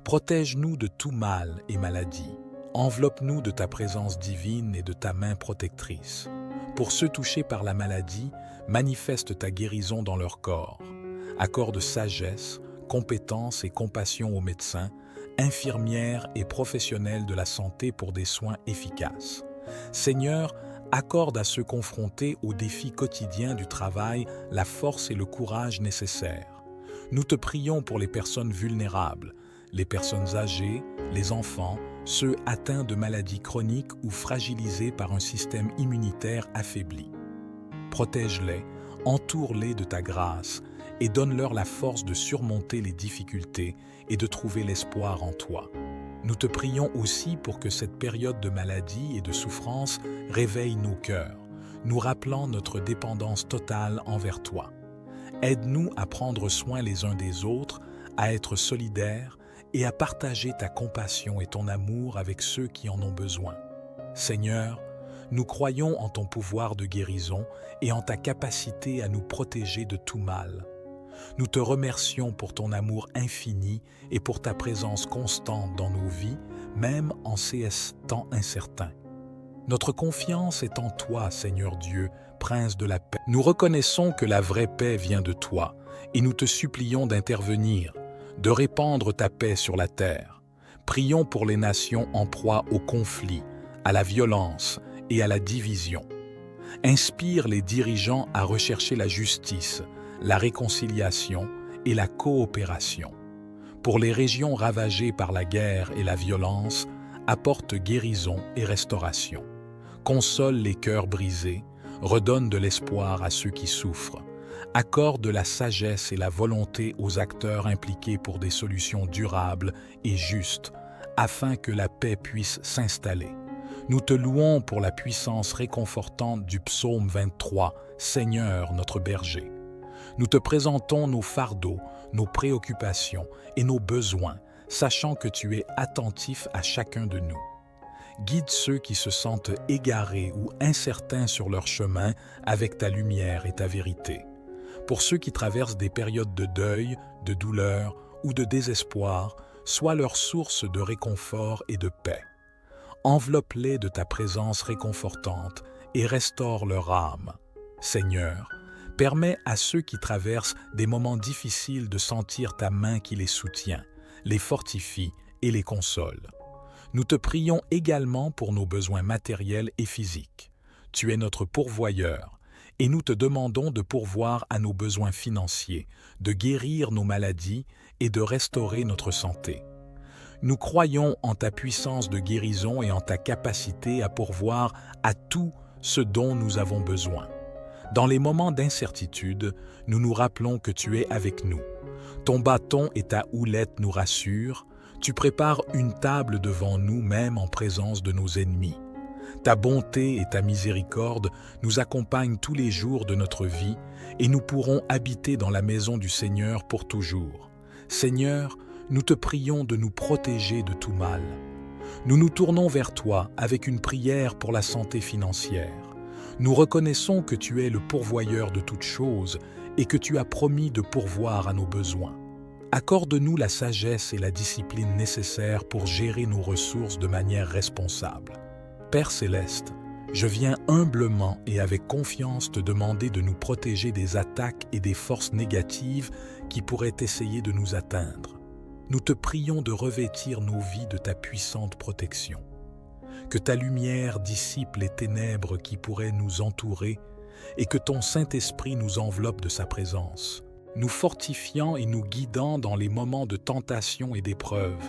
Protège-nous de tout mal et maladie. Enveloppe-nous de ta présence divine et de ta main protectrice. Pour ceux touchés par la maladie, manifeste ta guérison dans leur corps. Accorde sagesse, compétence et compassion aux médecins, infirmières et professionnels de la santé pour des soins efficaces. Seigneur, accorde à ceux confrontés aux défis quotidiens du travail la force et le courage nécessaires. Nous te prions pour les personnes vulnérables, les personnes âgées, les enfants, ceux atteints de maladies chroniques ou fragilisés par un système immunitaire affaibli. Protège-les, entoure-les de ta grâce et donne-leur la force de surmonter les difficultés et de trouver l'espoir en toi. Nous te prions aussi pour que cette période de maladie et de souffrance réveille nos cœurs, nous rappelant notre dépendance totale envers toi. Aide-nous à prendre soin les uns des autres, à être solidaires et à partager ta compassion et ton amour avec ceux qui en ont besoin. Seigneur, nous croyons en ton pouvoir de guérison et en ta capacité à nous protéger de tout mal. Nous te remercions pour ton amour infini et pour ta présence constante dans nos vies, même en ces temps incertains. Notre confiance est en toi, Seigneur Dieu, Prince de la paix. Nous reconnaissons que la vraie paix vient de toi et nous te supplions d'intervenir, de répandre ta paix sur la terre. Prions pour les nations en proie au conflit, à la violence et à la division. Inspire les dirigeants à rechercher la justice, la réconciliation et la coopération. Pour les régions ravagées par la guerre et la violence, apporte guérison et restauration. Console les cœurs brisés, redonne de l'espoir à ceux qui souffrent. Accorde la sagesse et la volonté aux acteurs impliqués pour des solutions durables et justes, afin que la paix puisse s'installer. Nous te louons pour la puissance réconfortante du psaume 23, Seigneur notre berger. Nous te présentons nos fardeaux, nos préoccupations et nos besoins, sachant que tu es attentif à chacun de nous. Guide ceux qui se sentent égarés ou incertains sur leur chemin avec ta lumière et ta vérité. Pour ceux qui traversent des périodes de deuil, de douleur ou de désespoir, sois leur source de réconfort et de paix. Enveloppe-les de ta présence réconfortante et restaure leur âme. Seigneur, permets à ceux qui traversent des moments difficiles de sentir ta main qui les soutient, les fortifie et les console. Nous te prions également pour nos besoins matériels et physiques. Tu es notre pourvoyeur et nous te demandons de pourvoir à nos besoins financiers, de guérir nos maladies et de restaurer notre santé. Nous croyons en ta puissance de guérison et en ta capacité à pourvoir à tout ce dont nous avons besoin. Dans les moments d'incertitude, nous nous rappelons que tu es avec nous. Ton bâton et ta houlette nous rassurent. Tu prépares une table devant nous même en présence de nos ennemis. Ta bonté et ta miséricorde nous accompagnent tous les jours de notre vie et nous pourrons habiter dans la maison du Seigneur pour toujours. Seigneur, nous te prions de nous protéger de tout mal. Nous nous tournons vers toi avec une prière pour la santé financière. Nous reconnaissons que tu es le pourvoyeur de toutes choses et que tu as promis de pourvoir à nos besoins. Accorde-nous la sagesse et la discipline nécessaires pour gérer nos ressources de manière responsable. Père céleste, je viens humblement et avec confiance te demander de nous protéger des attaques et des forces négatives qui pourraient essayer de nous atteindre. Nous te prions de revêtir nos vies de ta puissante protection. Que ta lumière dissipe les ténèbres qui pourraient nous entourer et que ton Saint-Esprit nous enveloppe de sa présence, nous fortifiant et nous guidant dans les moments de tentation et d'épreuve.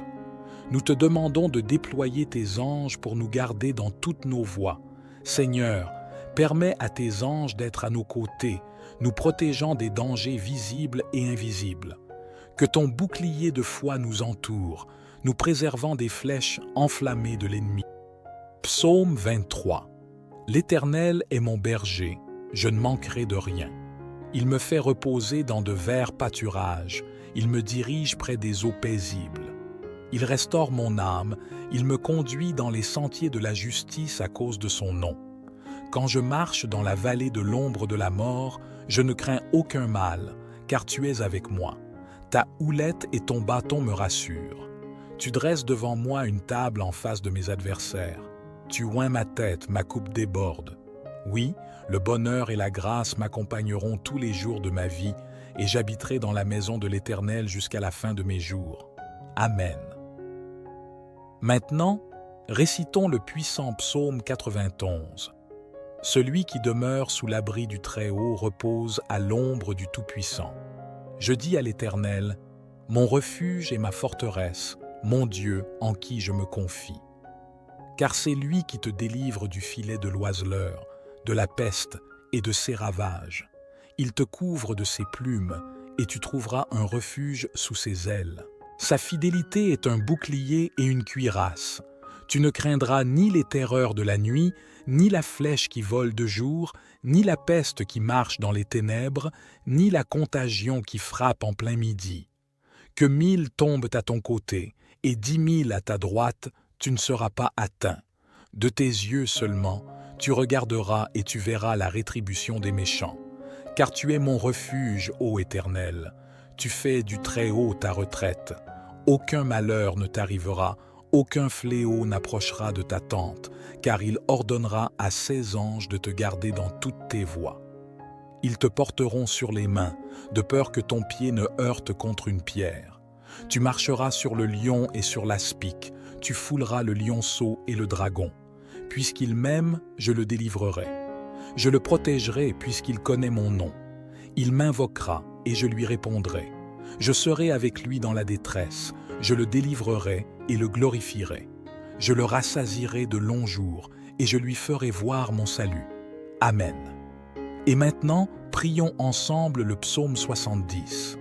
Nous te demandons de déployer tes anges pour nous garder dans toutes nos voies. Seigneur, permets à tes anges d'être à nos côtés, nous protégeant des dangers visibles et invisibles. Que ton bouclier de foi nous entoure, nous préservant des flèches enflammées de l'ennemi. Psaume 23. L'Éternel est mon berger, je ne manquerai de rien. Il me fait reposer dans de verts pâturages, il me dirige près des eaux paisibles. Il restaure mon âme, il me conduit dans les sentiers de la justice à cause de son nom. Quand je marche dans la vallée de l'ombre de la mort, je ne crains aucun mal, car tu es avec moi. Ta houlette et ton bâton me rassurent. Tu dresses devant moi une table en face de mes adversaires. Tu oins ma tête, ma coupe déborde. Oui, le bonheur et la grâce m'accompagneront tous les jours de ma vie, et j'habiterai dans la maison de l'Éternel jusqu'à la fin de mes jours. Amen. Maintenant, récitons le puissant psaume 91. Celui qui demeure sous l'abri du Très-Haut repose à l'ombre du Tout-Puissant. Je dis à l'Éternel, mon refuge et ma forteresse, mon Dieu en qui je me confie. Car c'est lui qui te délivre du filet de l'oiseleur, de la peste et de ses ravages. Il te couvre de ses plumes et tu trouveras un refuge sous ses ailes. Sa fidélité est un bouclier et une cuirasse. Tu ne craindras ni les terreurs de la nuit, ni la flèche qui vole de jour, ni la peste qui marche dans les ténèbres, ni la contagion qui frappe en plein midi. Que 1000 tombent à ton côté et 10 000 à ta droite, tu ne seras pas atteint. De tes yeux seulement, tu regarderas et tu verras la rétribution des méchants. Car tu es mon refuge, ô Éternel. Tu fais du Très-Haut ta retraite. Aucun malheur ne t'arrivera, aucun fléau n'approchera de ta tente, car il ordonnera à ses anges de te garder dans toutes tes voies. Ils te porteront sur les mains, de peur que ton pied ne heurte contre une pierre. Tu marcheras sur le lion et sur l'aspic, tu fouleras le lionceau et le dragon. Puisqu'il m'aime, je le délivrerai. Je le protégerai puisqu'il connaît mon nom. Il m'invoquera et je lui répondrai. Je serai avec lui dans la détresse, je le délivrerai et le glorifierai. Je le rassasierai de longs jours et je lui ferai voir mon salut. Amen. Et maintenant, prions ensemble le psaume 70.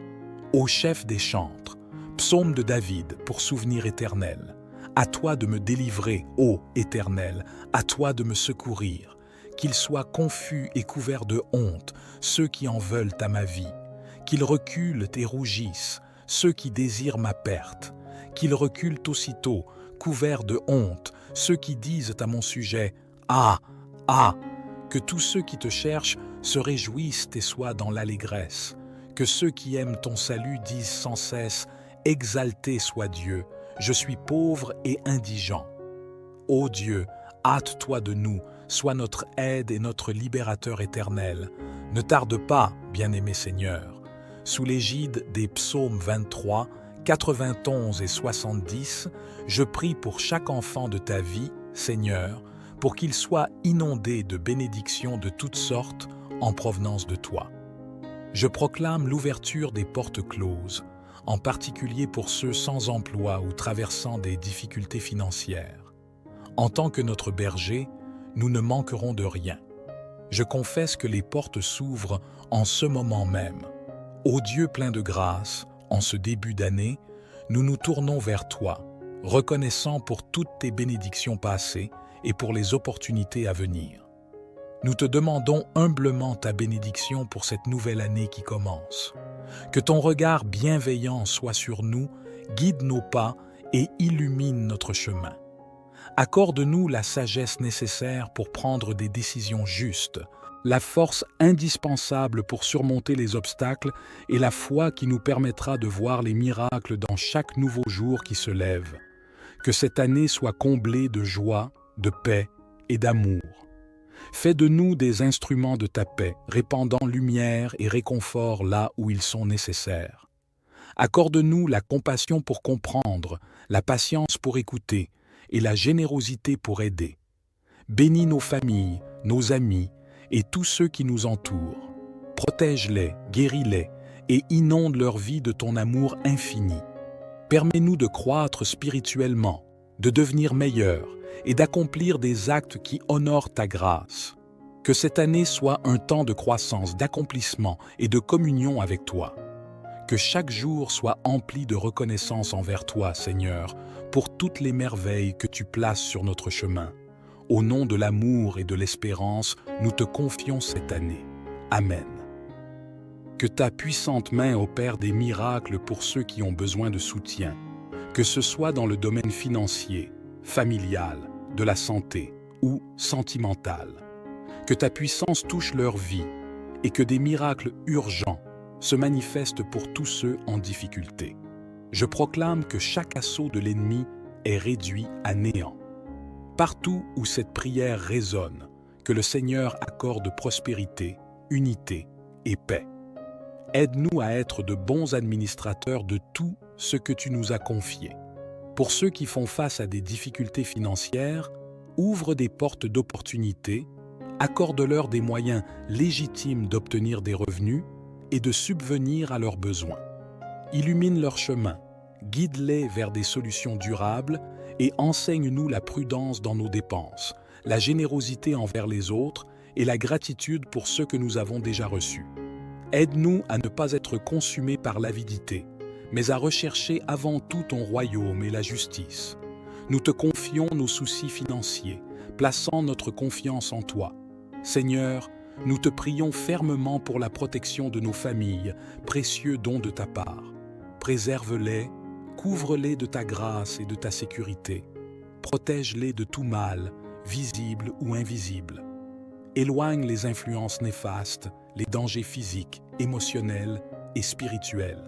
Au chef des chantres, psaume de David pour souvenir éternel. À toi de me délivrer, ô Éternel, à toi de me secourir. Qu'ils soient confus et couverts de honte, ceux qui en veulent à ma vie. Qu'ils reculent et rougissent, ceux qui désirent ma perte. Qu'ils reculent aussitôt, couverts de honte, ceux qui disent à mon sujet « Ah, ah !» Que tous ceux qui te cherchent se réjouissent et soient dans l'allégresse. Que ceux qui aiment ton salut disent sans cesse « Exalté soit Dieu, je suis pauvre et indigent. » Ô Dieu, hâte-toi de nous, sois notre aide et notre libérateur éternel. Ne tarde pas, bien-aimé Seigneur. Sous l'égide des psaumes 23, 91 et 70, je prie pour chaque enfant de ta vie, Seigneur, pour qu'il soit inondé de bénédictions de toutes sortes en provenance de toi. Je proclame l'ouverture des portes closes, en particulier pour ceux sans emploi ou traversant des difficultés financières. En tant que notre berger, nous ne manquerons de rien. Je confesse que les portes s'ouvrent en ce moment même. Ô Dieu plein de grâce, en ce début d'année, nous nous tournons vers toi, reconnaissant pour toutes tes bénédictions passées et pour les opportunités à venir. Nous te demandons humblement ta bénédiction pour cette nouvelle année qui commence. Que ton regard bienveillant soit sur nous, guide nos pas et illumine notre chemin. Accorde-nous la sagesse nécessaire pour prendre des décisions justes, la force indispensable pour surmonter les obstacles et la foi qui nous permettra de voir les miracles dans chaque nouveau jour qui se lève. Que cette année soit comblée de joie, de paix et d'amour. Fais de nous des instruments de ta paix, répandant lumière et réconfort là où ils sont nécessaires. Accorde-nous la compassion pour comprendre, la patience pour écouter et la générosité pour aider. Bénis nos familles, nos amis et tous ceux qui nous entourent. Protège-les, guéris-les et inonde leur vie de ton amour infini. Permets-nous de croître spirituellement, de devenir meilleurs et d'accomplir des actes qui honorent ta grâce. Que cette année soit un temps de croissance, d'accomplissement et de communion avec toi. Que chaque jour soit empli de reconnaissance envers toi, Seigneur, pour toutes les merveilles que tu places sur notre chemin. Au nom de l'amour et de l'espérance, nous te confions cette année. Amen. Que ta puissante main opère des miracles pour ceux qui ont besoin de soutien, que ce soit dans le domaine financier, familial, de la santé ou sentimental. Que ta puissance touche leur vie et que des miracles urgents se manifestent pour tous ceux en difficulté. Je proclame que chaque assaut de l'ennemi est réduit à néant. Partout où cette prière résonne, que le Seigneur accorde prospérité, unité et paix. Aide-nous à être de bons administrateurs de tout ce que tu nous as confié. Pour ceux qui font face à des difficultés financières, ouvre des portes d'opportunités, accorde-leur des moyens légitimes d'obtenir des revenus et de subvenir à leurs besoins. Illumine leur chemin, guide-les vers des solutions durables et enseigne-nous la prudence dans nos dépenses, la générosité envers les autres et la gratitude pour ceux que nous avons déjà reçus. Aide-nous à ne pas être consumés par l'avidité, mais à rechercher avant tout ton royaume et la justice. Nous te confions nos soucis financiers, plaçant notre confiance en toi. Seigneur, nous te prions fermement pour la protection de nos familles, précieux don de ta part. Préserve-les, couvre-les de ta grâce et de ta sécurité. Protège-les de tout mal, visible ou invisible. Éloigne les influences néfastes, les dangers physiques, émotionnels et spirituels.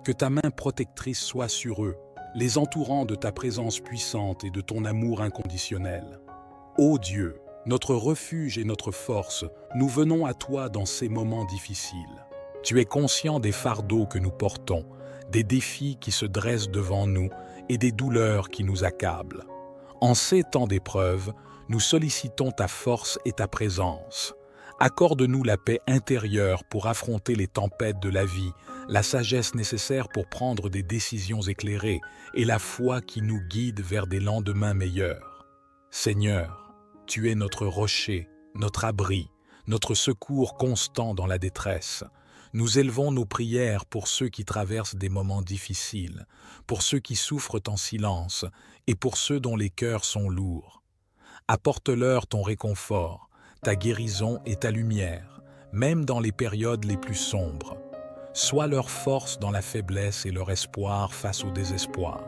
Que ta main protectrice soit sur eux, les entourant de ta présence puissante et de ton amour inconditionnel. Ô Dieu, notre refuge et notre force, nous venons à toi dans ces moments difficiles. Tu es conscient des fardeaux que nous portons, des défis qui se dressent devant nous et des douleurs qui nous accablent. En ces temps d'épreuve, nous sollicitons ta force et ta présence. Accorde-nous la paix intérieure pour affronter les tempêtes de la vie, la sagesse nécessaire pour prendre des décisions éclairées et la foi qui nous guide vers des lendemains meilleurs. Seigneur, tu es notre rocher, notre abri, notre secours constant dans la détresse. Nous élevons nos prières pour ceux qui traversent des moments difficiles, pour ceux qui souffrent en silence et pour ceux dont les cœurs sont lourds. Apporte-leur ton réconfort, ta guérison et ta lumière, même dans les périodes les plus sombres. Sois leur force dans la faiblesse et leur espoir face au désespoir.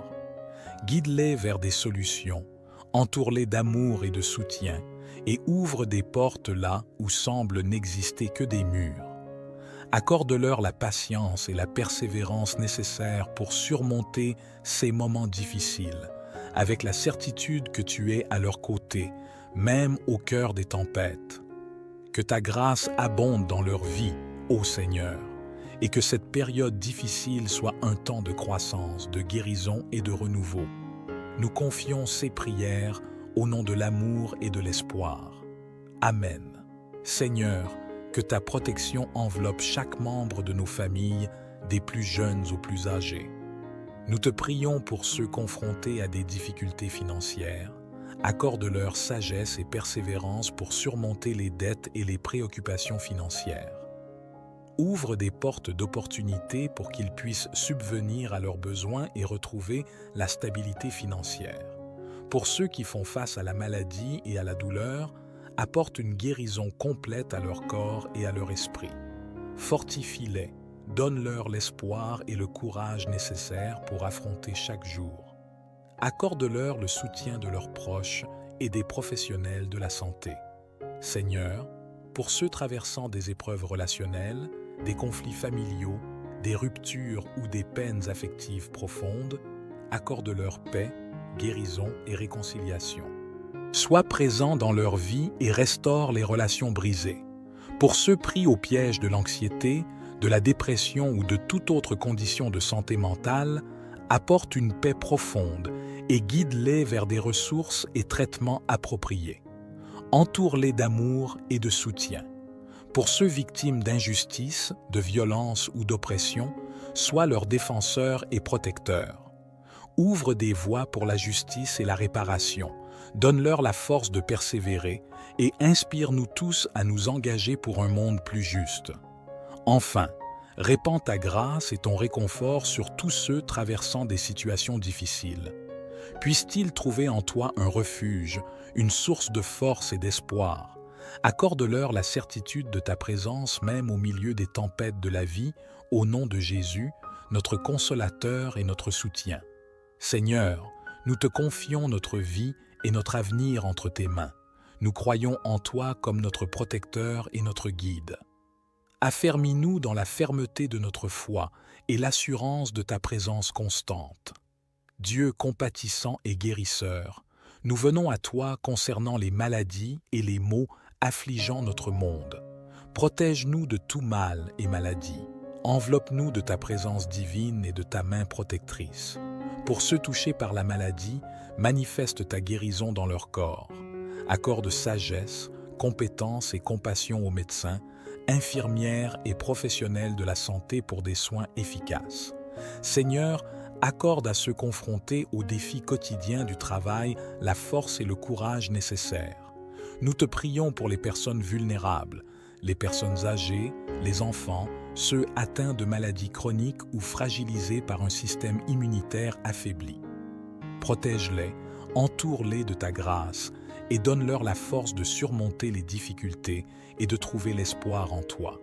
Guide-les vers des solutions, entoure-les d'amour et de soutien, et ouvre des portes là où semblent n'exister que des murs. Accorde-leur la patience et la persévérance nécessaires pour surmonter ces moments difficiles, avec la certitude que tu es à leur côté, même au cœur des tempêtes. Que ta grâce abonde dans leur vie, ô Seigneur, et que cette période difficile soit un temps de croissance, de guérison et de renouveau. Nous confions ces prières au nom de l'amour et de l'espoir. Amen. Seigneur, que ta protection enveloppe chaque membre de nos familles, des plus jeunes aux plus âgés. Nous te prions pour ceux confrontés à des difficultés financières. Accorde-leur sagesse et persévérance pour surmonter les dettes et les préoccupations financières. Ouvre des portes d'opportunités pour qu'ils puissent subvenir à leurs besoins et retrouver la stabilité financière. Pour ceux qui font face à la maladie et à la douleur, apporte une guérison complète à leur corps et à leur esprit. Fortifie-les, donne-leur l'espoir et le courage nécessaires pour affronter chaque jour. Accorde-leur le soutien de leurs proches et des professionnels de la santé. Seigneur, pour ceux traversant des épreuves relationnelles, des conflits familiaux, des ruptures ou des peines affectives profondes, accorde-leur paix, guérison et réconciliation. Sois présent dans leur vie et restaure les relations brisées. Pour ceux pris au piège de l'anxiété, de la dépression ou de toute autre condition de santé mentale, apporte une paix profonde et guide-les vers des ressources et traitements appropriés. Entoure-les d'amour et de soutien. Pour ceux victimes d'injustice, de violence ou d'oppression, sois leur défenseur et protecteur. Ouvre des voies pour la justice et la réparation, donne-leur la force de persévérer et inspire-nous tous à nous engager pour un monde plus juste. Enfin, répands ta grâce et ton réconfort sur tous ceux traversant des situations difficiles. Puissent-ils trouver en toi un refuge, une source de force et d'espoir. Accorde-leur la certitude de ta présence même au milieu des tempêtes de la vie, au nom de Jésus, notre consolateur et notre soutien. Seigneur, nous te confions notre vie et notre avenir entre tes mains. Nous croyons en toi comme notre protecteur et notre guide. Affermis-nous dans la fermeté de notre foi et l'assurance de ta présence constante. Dieu compatissant et guérisseur, nous venons à toi concernant les maladies et les maux affligeant notre monde. Protège-nous de tout mal et maladie. Enveloppe-nous de ta présence divine et de ta main protectrice. Pour ceux touchés par la maladie, manifeste ta guérison dans leur corps. Accorde sagesse, compétence et compassion aux médecins, infirmières et professionnels de la santé pour des soins efficaces. Seigneur, accorde à ceux confrontés aux défis quotidiens du travail la force et le courage nécessaires. Nous te prions pour les personnes vulnérables, les personnes âgées, les enfants, ceux atteints de maladies chroniques ou fragilisés par un système immunitaire affaibli. Protège-les, entoure-les de ta grâce et donne-leur la force de surmonter les difficultés et de trouver l'espoir en toi.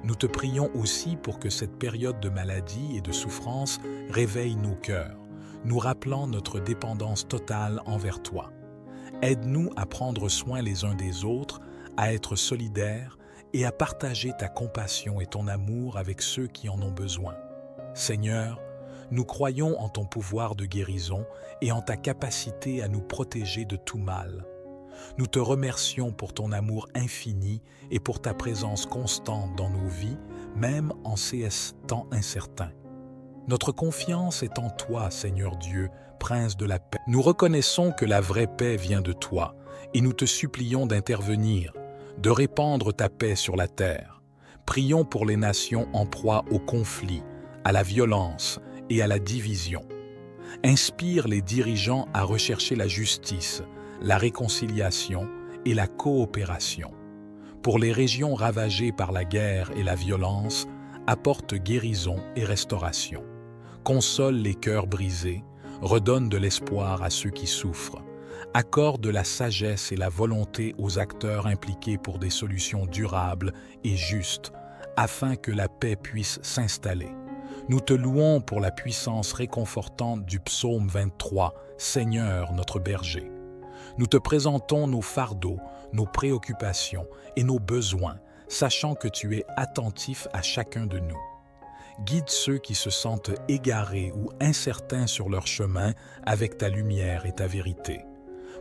Nous te prions aussi pour que cette période de maladie et de souffrance réveille nos cœurs, nous rappelant notre dépendance totale envers toi. Aide-nous à prendre soin les uns des autres, à être solidaires et à partager ta compassion et ton amour avec ceux qui en ont besoin. Seigneur, nous croyons en ton pouvoir de guérison et en ta capacité à nous protéger de tout mal. Nous te remercions pour ton amour infini et pour ta présence constante dans nos vies, même en ces temps incertains. Notre confiance est en toi, Seigneur Dieu, Prince de la paix. Nous reconnaissons que la vraie paix vient de toi et nous te supplions d'intervenir, de répandre ta paix sur la terre. Prions pour les nations en proie au conflit, à la violence et à la division. Inspire les dirigeants à rechercher la justice, la réconciliation et la coopération. Pour les régions ravagées par la guerre et la violence, apporte guérison et restauration, console les cœurs brisés, redonne de l'espoir à ceux qui souffrent, accorde la sagesse et la volonté aux acteurs impliqués pour des solutions durables et justes, afin que la paix puisse s'installer. Nous te louons pour la puissance réconfortante du psaume 23, Seigneur notre berger. Nous te présentons nos fardeaux, nos préoccupations et nos besoins, sachant que tu es attentif à chacun de nous. Guide ceux qui se sentent égarés ou incertains sur leur chemin avec ta lumière et ta vérité.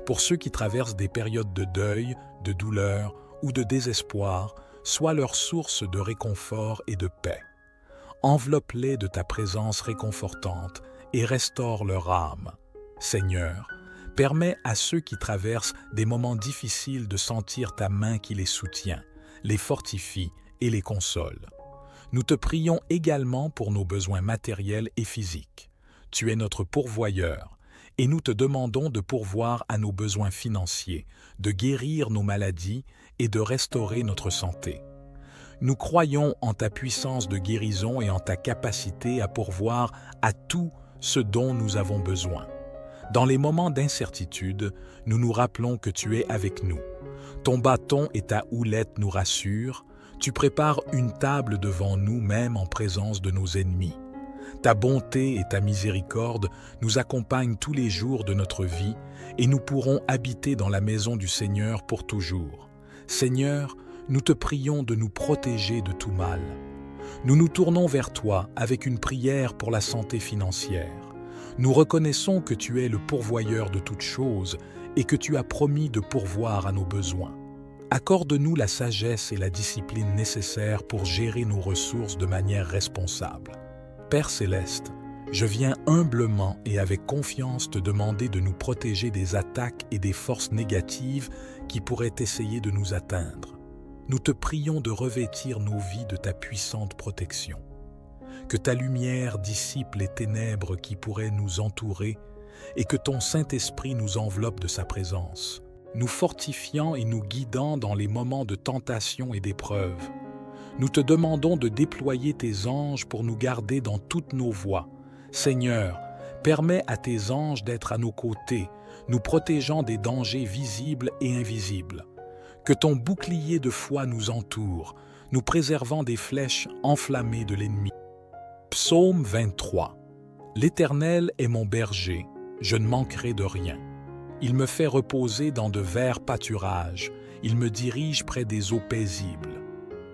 Pour ceux qui traversent des périodes de deuil, de douleur ou de désespoir, sois leur source de réconfort et de paix. Enveloppe-les de ta présence réconfortante et restaure leur âme. Seigneur, permets à ceux qui traversent des moments difficiles de sentir ta main qui les soutient, les fortifie et les console. Nous te prions également pour nos besoins matériels et physiques. Tu es notre pourvoyeur et nous te demandons de pourvoir à nos besoins financiers, de guérir nos maladies et de restaurer notre santé. Nous croyons en ta puissance de guérison et en ta capacité à pourvoir à tout ce dont nous avons besoin. Dans les moments d'incertitude, nous nous rappelons que tu es avec nous. Ton bâton et ta houlette nous rassurent. Tu prépares une table devant nous même en présence de nos ennemis. Ta bonté et ta miséricorde nous accompagnent tous les jours de notre vie et nous pourrons habiter dans la maison du Seigneur pour toujours. Seigneur, nous te prions de nous protéger de tout mal. Nous nous tournons vers toi avec une prière pour la santé financière. Nous reconnaissons que tu es le pourvoyeur de toutes choses et que tu as promis de pourvoir à nos besoins. Accorde-nous la sagesse et la discipline nécessaires pour gérer nos ressources de manière responsable. Père céleste, je viens humblement et avec confiance te demander de nous protéger des attaques et des forces négatives qui pourraient essayer de nous atteindre. Nous te prions de revêtir nos vies de ta puissante protection. Que ta lumière dissipe les ténèbres qui pourraient nous entourer et que ton Saint-Esprit nous enveloppe de sa présence, nous fortifiant et nous guidant dans les moments de tentation et d'épreuve. Nous te demandons de déployer tes anges pour nous garder dans toutes nos voies. Seigneur, permets à tes anges d'être à nos côtés, nous protégeant des dangers visibles et invisibles. Que ton bouclier de foi nous entoure, nous préservant des flèches enflammées de l'ennemi. Psaume 23. L'Éternel est mon berger, je ne manquerai de rien. Il me fait reposer dans de verts pâturages, il me dirige près des eaux paisibles.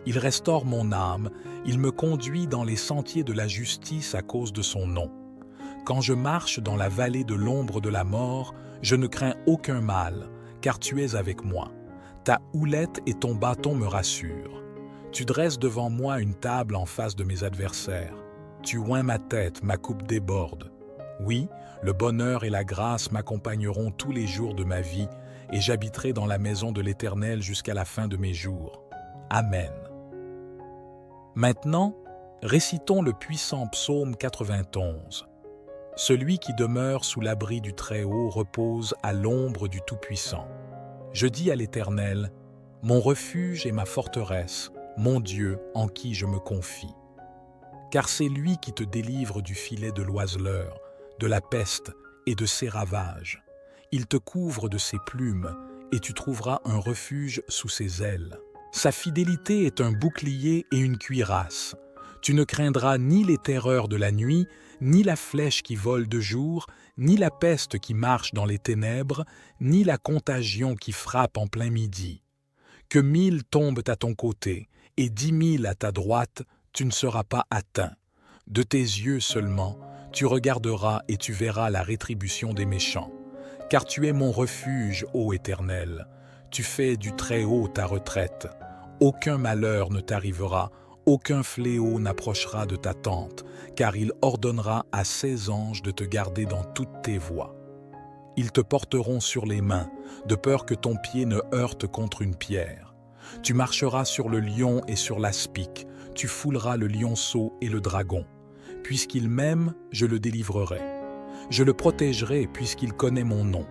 Il restaure mon âme, il me conduit dans les sentiers de la justice à cause de son nom. Quand je marche dans la vallée de l'ombre de la mort, je ne crains aucun mal, car tu es avec moi. Ta houlette et ton bâton me rassurent. Tu dresses devant moi une table en face de mes adversaires. Tu oins ma tête, ma coupe déborde. Oui, le bonheur et la grâce m'accompagneront tous les jours de ma vie et j'habiterai dans la maison de l'Éternel jusqu'à la fin de mes jours. Amen. Maintenant, récitons le puissant psaume 91. Celui qui demeure sous l'abri du Très-Haut repose à l'ombre du Tout-Puissant. Je dis à l'Éternel, mon refuge et ma forteresse, mon Dieu en qui je me confie. Car c'est lui qui te délivre du filet de l'oiseleur, de la peste et de ses ravages. Il te couvre de ses plumes et tu trouveras un refuge sous ses ailes. Sa fidélité est un bouclier et une cuirasse. Tu ne craindras ni les terreurs de la nuit, ni la flèche qui vole de jour, ni la peste qui marche dans les ténèbres, ni la contagion qui frappe en plein midi. Que 1000 tombent à ton côté et 10 000 à ta droite, tu ne seras pas atteint. De tes yeux seulement, tu regarderas et tu verras la rétribution des méchants. Car tu es mon refuge, ô Éternel. Tu fais du Très-Haut ta retraite. Aucun malheur ne t'arrivera, aucun fléau n'approchera de ta tente, car il ordonnera à ses anges de te garder dans toutes tes voies. Ils te porteront sur les mains, de peur que ton pied ne heurte contre une pierre. Tu marcheras sur le lion et sur l'aspic, tu fouleras le lionceau et le dragon. Puisqu'il m'aime, je le délivrerai. Je le protégerai puisqu'il connaît mon nom.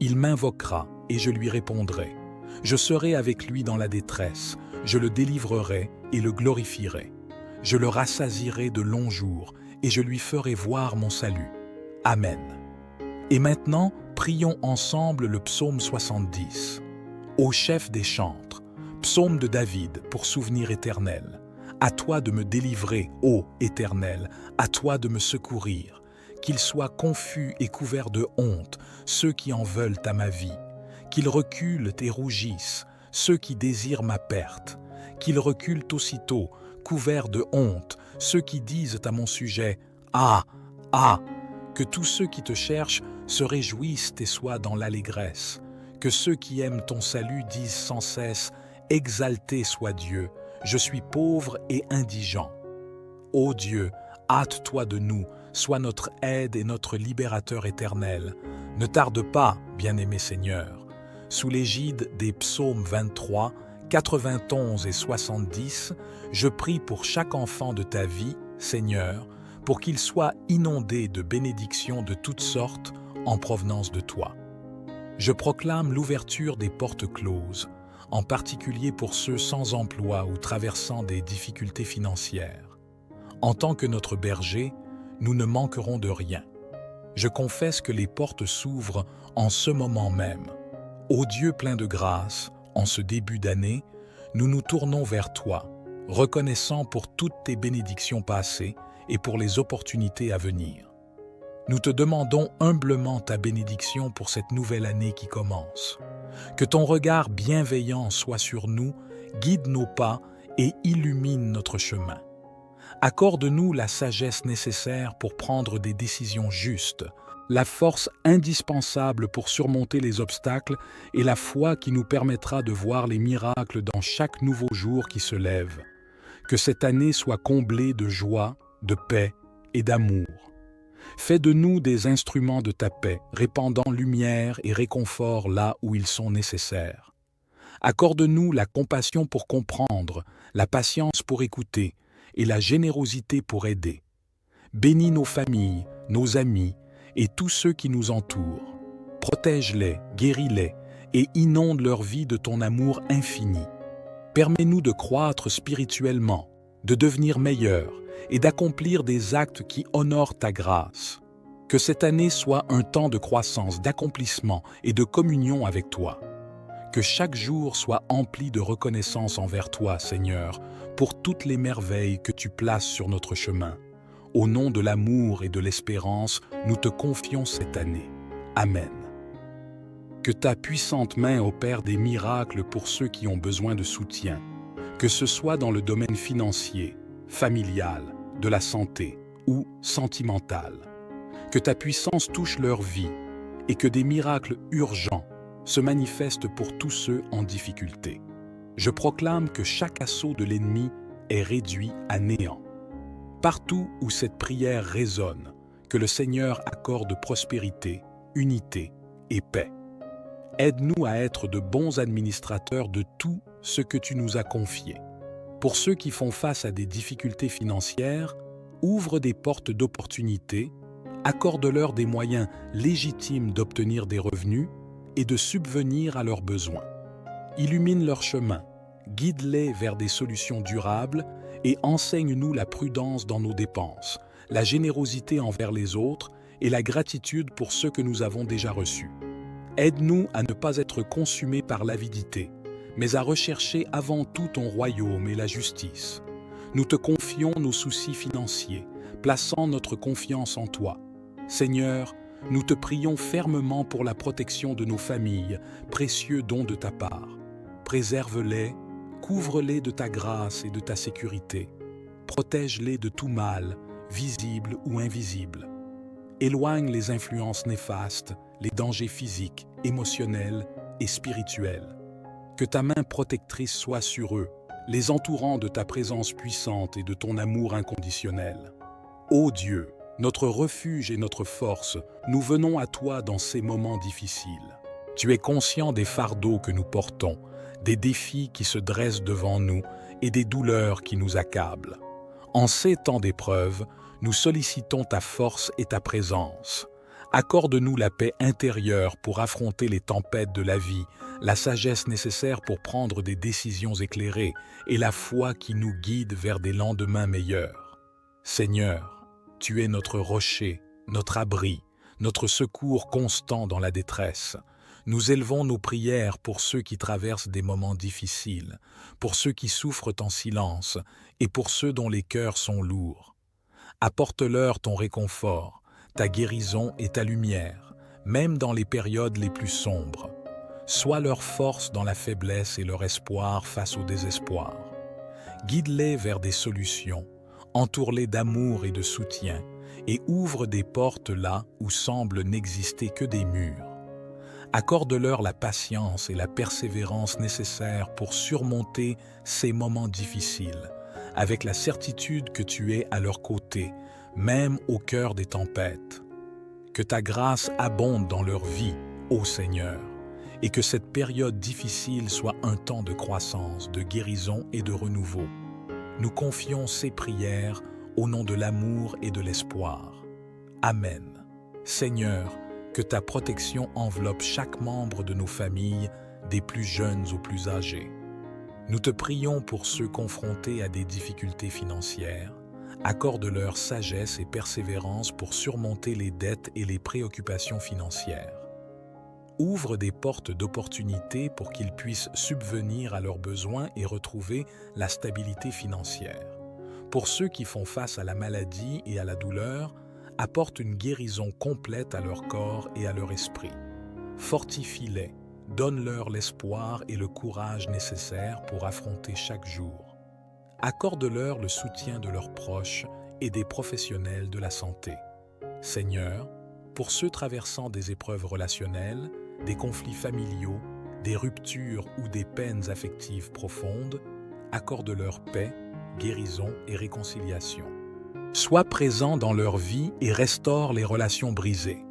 Il m'invoquera et je lui répondrai. Je serai avec lui dans la détresse, je le délivrerai et le glorifierai. Je le rassasierai de longs jours et je lui ferai voir mon salut. Amen. Et maintenant, prions ensemble le psaume 70. Ô chef des chantres, psaume de David pour souvenir éternel. À toi de me délivrer, ô Éternel, à toi de me secourir. Qu'ils soient confus et couverts de honte, ceux qui en veulent à ma vie. Qu'ils reculent et rougissent, ceux qui désirent ma perte. Qu'ils reculent aussitôt, couverts de honte, ceux qui disent à mon sujet « Ah, ah !» Que tous ceux qui te cherchent se réjouissent et soient dans l'allégresse. Que ceux qui aiment ton salut disent sans cesse « Exalté soit Dieu, je suis pauvre et indigent. » Ô Dieu, hâte-toi de nous, sois notre aide et notre libérateur éternel. Ne tarde pas, bien-aimé Seigneur. Sous l'égide des psaumes 23, 91 et 70, je prie pour chaque enfant de ta vie, Seigneur, pour qu'il soit inondé de bénédictions de toutes sortes en provenance de toi. Je proclame l'ouverture des portes closes, en particulier pour ceux sans emploi ou traversant des difficultés financières. En tant que notre berger, nous ne manquerons de rien. Je confesse que les portes s'ouvrent en ce moment même. Ô Dieu plein de grâce, en ce début d'année, nous nous tournons vers toi, reconnaissant pour toutes tes bénédictions passées et pour les opportunités à venir. Nous te demandons humblement ta bénédiction pour cette nouvelle année qui commence. Que ton regard bienveillant soit sur nous, guide nos pas et illumine notre chemin. Accorde-nous la sagesse nécessaire pour prendre des décisions justes, la force indispensable pour surmonter les obstacles et la foi qui nous permettra de voir les miracles dans chaque nouveau jour qui se lève. Que cette année soit comblée de joie, de paix et d'amour. Fais de nous des instruments de ta paix, répandant lumière et réconfort là où ils sont nécessaires. Accorde-nous la compassion pour comprendre, la patience pour écouter et la générosité pour aider. Bénis nos familles, nos amis et tous ceux qui nous entourent. Protège-les, guéris-les et inonde leur vie de ton amour infini. Permets-nous de croître spirituellement, de devenir meilleurs et d'accomplir des actes qui honorent ta grâce. Que cette année soit un temps de croissance, d'accomplissement et de communion avec toi. Que chaque jour soit empli de reconnaissance envers toi, Seigneur, pour toutes les merveilles que tu places sur notre chemin. Au nom de l'amour et de l'espérance, nous te confions cette année. Amen. Que ta puissante main opère des miracles pour ceux qui ont besoin de soutien, que ce soit dans le domaine financier, familial, de la santé ou sentimental. Que ta puissance touche leur vie et que des miracles urgents se manifestent pour tous ceux en difficulté. Je proclame que chaque assaut de l'ennemi est réduit à néant. Partout où cette prière résonne, que le Seigneur accorde prospérité, unité et paix. Aide-nous à être de bons administrateurs de tout ce que tu nous as confié. Pour ceux qui font face à des difficultés financières, ouvre des portes d'opportunités, accorde-leur des moyens légitimes d'obtenir des revenus et de subvenir à leurs besoins. Illumine leur chemin, guide-les vers des solutions durables et enseigne-nous la prudence dans nos dépenses, la générosité envers les autres et la gratitude pour ceux que nous avons déjà reçus. Aide-nous à ne pas être consumés par l'avidité, mais à rechercher avant tout ton royaume et la justice. Nous te confions nos soucis financiers, plaçant notre confiance en toi. Seigneur, nous te prions fermement pour la protection de nos familles, précieux don de ta part. Préserve-les, couvre-les de ta grâce et de ta sécurité. Protège-les de tout mal, visible ou invisible. Éloigne les influences néfastes, les dangers physiques, émotionnels et spirituels. Que ta main protectrice soit sur eux, les entourant de ta présence puissante et de ton amour inconditionnel. Ô Dieu, notre refuge et notre force, nous venons à toi dans ces moments difficiles. Tu es conscient des fardeaux que nous portons, des défis qui se dressent devant nous et des douleurs qui nous accablent. En ces temps d'épreuve, nous sollicitons ta force et ta présence. Accorde-nous la paix intérieure pour affronter les tempêtes de la vie la sagesse nécessaire pour prendre des décisions éclairées et la foi qui nous guide vers des lendemains meilleurs. Seigneur, tu es notre rocher, notre abri, notre secours constant dans la détresse. Nous élevons nos prières pour ceux qui traversent des moments difficiles, pour ceux qui souffrent en silence et pour ceux dont les cœurs sont lourds. Apporte-leur ton réconfort, ta guérison et ta lumière, même dans les périodes les plus sombres. Sois leur force dans la faiblesse et leur espoir face au désespoir. Guide-les vers des solutions, entoure-les d'amour et de soutien, et ouvre des portes là où semblent n'exister que des murs. Accorde-leur la patience et la persévérance nécessaires pour surmonter ces moments difficiles, avec la certitude que tu es à leur côté, même au cœur des tempêtes. Que ta grâce abonde dans leur vie, ô Seigneur, et que cette période difficile soit un temps de croissance, de guérison et de renouveau. Nous confions ces prières au nom de l'amour et de l'espoir. Amen. Seigneur, que ta protection enveloppe chaque membre de nos familles, des plus jeunes aux plus âgés. Nous te prions pour ceux confrontés à des difficultés financières. Accorde-leur sagesse et persévérance pour surmonter les dettes et les préoccupations financières. Ouvre des portes d'opportunités pour qu'ils puissent subvenir à leurs besoins et retrouver la stabilité financière. Pour ceux qui font face à la maladie et à la douleur, apporte une guérison complète à leur corps et à leur esprit. Fortifie-les, donne-leur l'espoir et le courage nécessaires pour affronter chaque jour. Accorde-leur le soutien de leurs proches et des professionnels de la santé. Seigneur, pour ceux traversant des épreuves relationnelles, des conflits familiaux, des ruptures ou des peines affectives profondes, accorde-leur paix, guérison et réconciliation. Sois présent dans leur vie et restaure les relations brisées.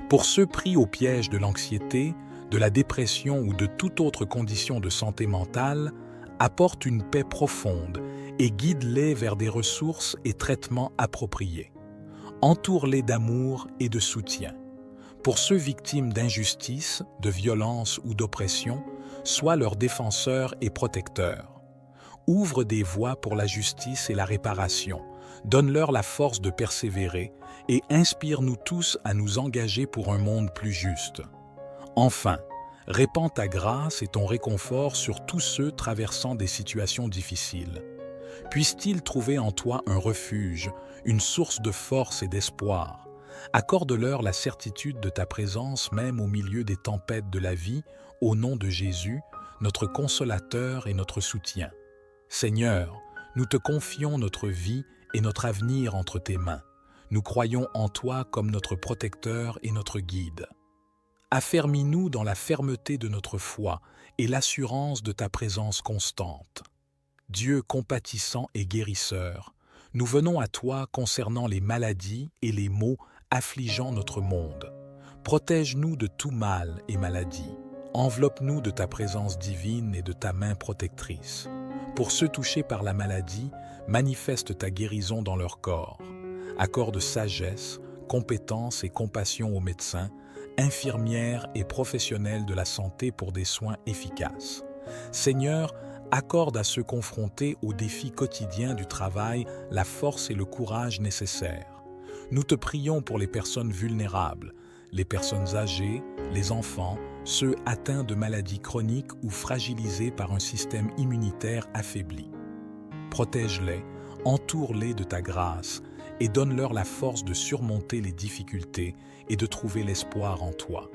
Pour ceux pris au piège de l'anxiété, de la dépression ou de toute autre condition de santé mentale, apporte une paix profonde et guide-les vers des ressources et traitements appropriés. Entoure-les d'amour et de soutien. Pour ceux victimes d'injustice, de violence ou d'oppression, sois leur défenseur et protecteur. Ouvre des voies pour la justice et la réparation. Donne-leur la force de persévérer et inspire-nous tous à nous engager pour un monde plus juste. Enfin, répands ta grâce et ton réconfort sur tous ceux traversant des situations difficiles. Puissent-ils trouver en toi un refuge, une source de force et d'espoir. Accorde-leur la certitude de ta présence même au milieu des tempêtes de la vie, au nom de Jésus, notre consolateur et notre soutien. Seigneur, nous te confions notre vie et notre avenir entre tes mains. Nous croyons en toi comme notre protecteur et notre guide. Affermis-nous dans la fermeté de notre foi et l'assurance de ta présence constante. Dieu compatissant et guérisseur, nous venons à toi concernant les maladies et les maux affligeant notre monde. Protège-nous de tout mal et maladie. Enveloppe-nous de ta présence divine et de ta main protectrice. Pour ceux touchés par la maladie, manifeste ta guérison dans leur corps. Accorde sagesse, compétence et compassion aux médecins, infirmières et professionnels de la santé pour des soins efficaces. Seigneur, accorde à ceux confrontés aux défis quotidiens du travail la force et le courage nécessaires. Nous te prions pour les personnes vulnérables, les personnes âgées, les enfants, ceux atteints de maladies chroniques ou fragilisés par un système immunitaire affaibli. Protège-les, entoure-les de ta grâce et donne-leur la force de surmonter les difficultés et de trouver l'espoir en toi.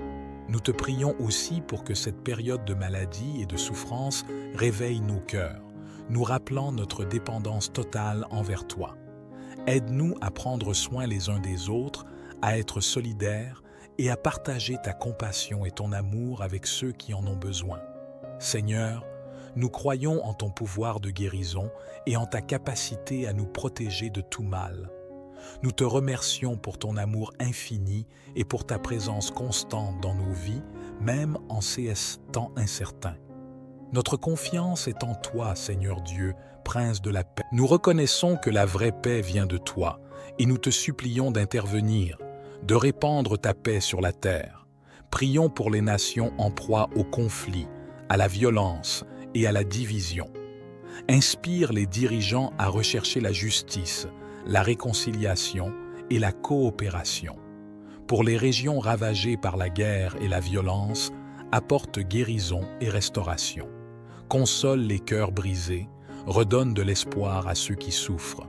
Nous te prions aussi pour que cette période de maladie et de souffrance réveille nos cœurs, nous rappelant notre dépendance totale envers toi. Aide-nous à prendre soin les uns des autres, à être solidaires et à partager ta compassion et ton amour avec ceux qui en ont besoin. Seigneur, nous croyons en ton pouvoir de guérison et en ta capacité à nous protéger de tout mal. Nous te remercions pour ton amour infini et pour ta présence constante dans nos vies, même en ces temps incertains. Notre confiance est en toi, Seigneur Dieu, Prince de la paix. Nous reconnaissons que la vraie paix vient de toi et nous te supplions d'intervenir, de répandre ta paix sur la terre. Prions pour les nations en proie au conflit, à la violence et à la division. Inspire les dirigeants à rechercher la justice, la réconciliation et la coopération. Pour les régions ravagées par la guerre et la violence, apporte guérison et restauration. Console les cœurs brisés, redonne de l'espoir à ceux qui souffrent.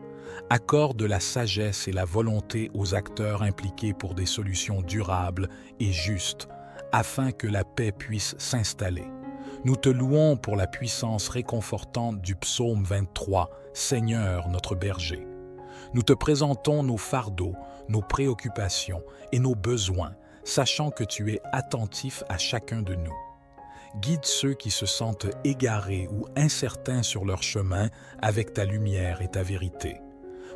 Accorde la sagesse et la volonté aux acteurs impliqués pour des solutions durables et justes, afin que la paix puisse s'installer. Nous te louons pour la puissance réconfortante du psaume 23, Seigneur notre berger. Nous te présentons nos fardeaux, nos préoccupations et nos besoins, sachant que tu es attentif à chacun de nous. Guide ceux qui se sentent égarés ou incertains sur leur chemin avec ta lumière et ta vérité.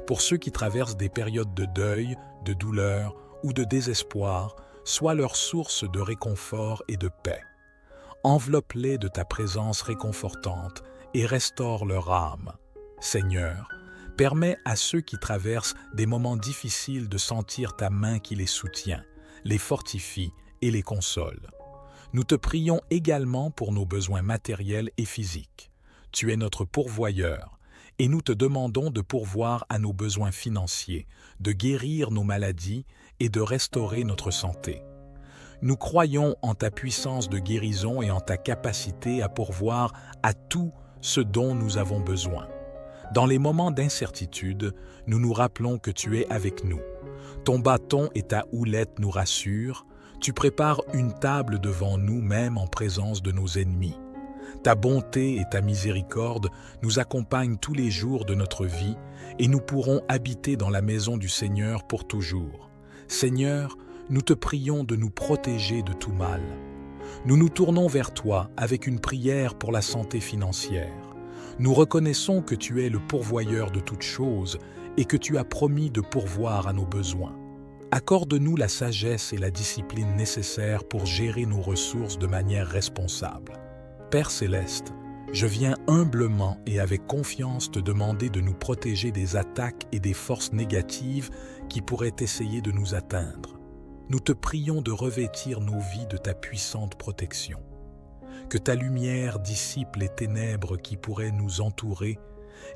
Pour ceux qui traversent des périodes de deuil, de douleur ou de désespoir, sois leur source de réconfort et de paix. Enveloppe-les de ta présence réconfortante et restaure leur âme. Seigneur, permets à ceux qui traversent des moments difficiles de sentir ta main qui les soutient, les fortifie et les console. Nous te prions également pour nos besoins matériels et physiques. Tu es notre pourvoyeur et nous te demandons de pourvoir à nos besoins financiers, de guérir nos maladies et de restaurer notre santé. Nous croyons en ta puissance de guérison et en ta capacité à pourvoir à tout ce dont nous avons besoin. Dans les moments d'incertitude, nous nous rappelons que tu es avec nous. Ton bâton et ta houlette nous rassurent. Tu prépares une table devant nous même en présence de nos ennemis. Ta bonté et ta miséricorde nous accompagnent tous les jours de notre vie et nous pourrons habiter dans la maison du Seigneur pour toujours. Seigneur, nous te prions de nous protéger de tout mal. Nous nous tournons vers toi avec une prière pour la santé financière. Nous reconnaissons que tu es le pourvoyeur de toutes choses et que tu as promis de pourvoir à nos besoins. Accorde-nous la sagesse et la discipline nécessaires pour gérer nos ressources de manière responsable. Père céleste, je viens humblement et avec confiance te demander de nous protéger des attaques et des forces négatives qui pourraient essayer de nous atteindre. Nous te prions de revêtir nos vies de ta puissante protection. Que ta lumière dissipe les ténèbres qui pourraient nous entourer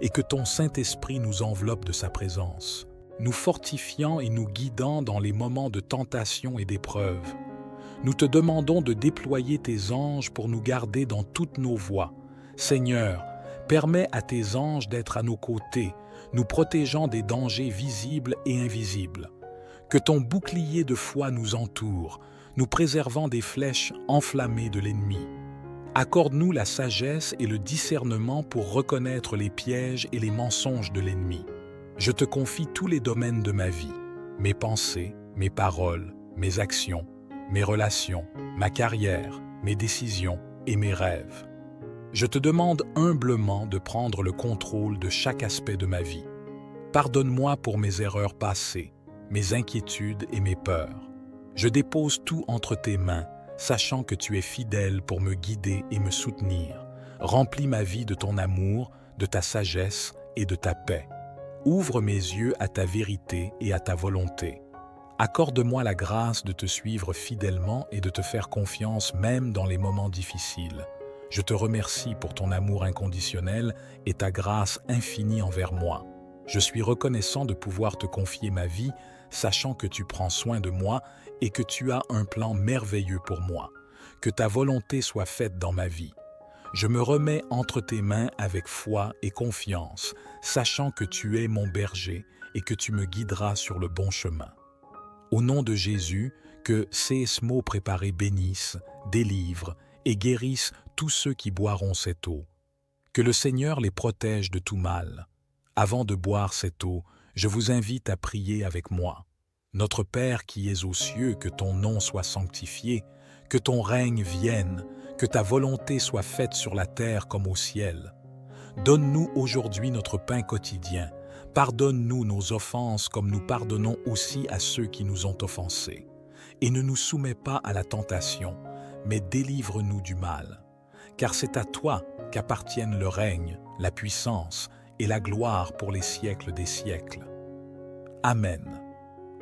et que ton Saint-Esprit nous enveloppe de sa présence, nous fortifiant et nous guidant dans les moments de tentation et d'épreuve. Nous te demandons de déployer tes anges pour nous garder dans toutes nos voies. Seigneur, permets à tes anges d'être à nos côtés, nous protégeant des dangers visibles et invisibles. Que ton bouclier de foi nous entoure, nous préservant des flèches enflammées de l'ennemi. Accorde-nous la sagesse et le discernement pour reconnaître les pièges et les mensonges de l'ennemi. Je te confie tous les domaines de ma vie, mes pensées, mes paroles, mes actions, mes relations, ma carrière, mes décisions et mes rêves. Je te demande humblement de prendre le contrôle de chaque aspect de ma vie. Pardonne-moi pour mes erreurs passées, mes inquiétudes et mes peurs. Je dépose tout entre tes mains, sachant que tu es fidèle pour me guider et me soutenir. Remplis ma vie de ton amour, de ta sagesse et de ta paix. Ouvre mes yeux à ta vérité et à ta volonté. Accorde-moi la grâce de te suivre fidèlement et de te faire confiance même dans les moments difficiles. Je te remercie pour ton amour inconditionnel et ta grâce infinie envers moi. Je suis reconnaissant de pouvoir te confier ma vie, sachant que tu prends soin de moi et que tu as un plan merveilleux pour moi. Que ta volonté soit faite dans ma vie. Je me remets entre tes mains avec foi et confiance, sachant que tu es mon berger et que tu me guideras sur le bon chemin. Au nom de Jésus, que ces mots préparés bénissent, délivrent et guérissent tous ceux qui boiront cette eau. Que le Seigneur les protège de tout mal. Avant de boire cette eau, je vous invite à prier avec moi. Notre Père qui es aux cieux, que ton nom soit sanctifié, que ton règne vienne, que ta volonté soit faite sur la terre comme au ciel. Donne-nous aujourd'hui notre pain quotidien. Pardonne-nous nos offenses comme nous pardonnons aussi à ceux qui nous ont offensés. Et ne nous soumets pas à la tentation, mais délivre-nous du mal. Car c'est à toi qu'appartiennent le règne, la puissance et la gloire pour les siècles des siècles. Amen.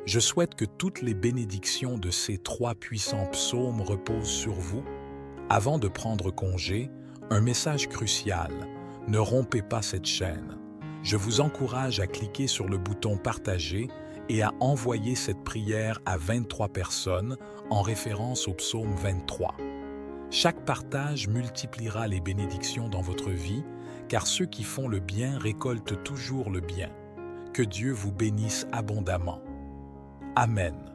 Je souhaite que toutes les bénédictions de ces 3 puissants psaumes reposent sur vous. Avant de prendre congé, un message crucial. Ne rompez pas cette chaîne. Je vous encourage à cliquer sur le bouton Partager et à envoyer cette prière à 23 personnes en référence au psaume 23. Chaque partage multipliera les bénédictions dans votre vie, car ceux qui font le bien récoltent toujours le bien. Que Dieu vous bénisse abondamment. Amen.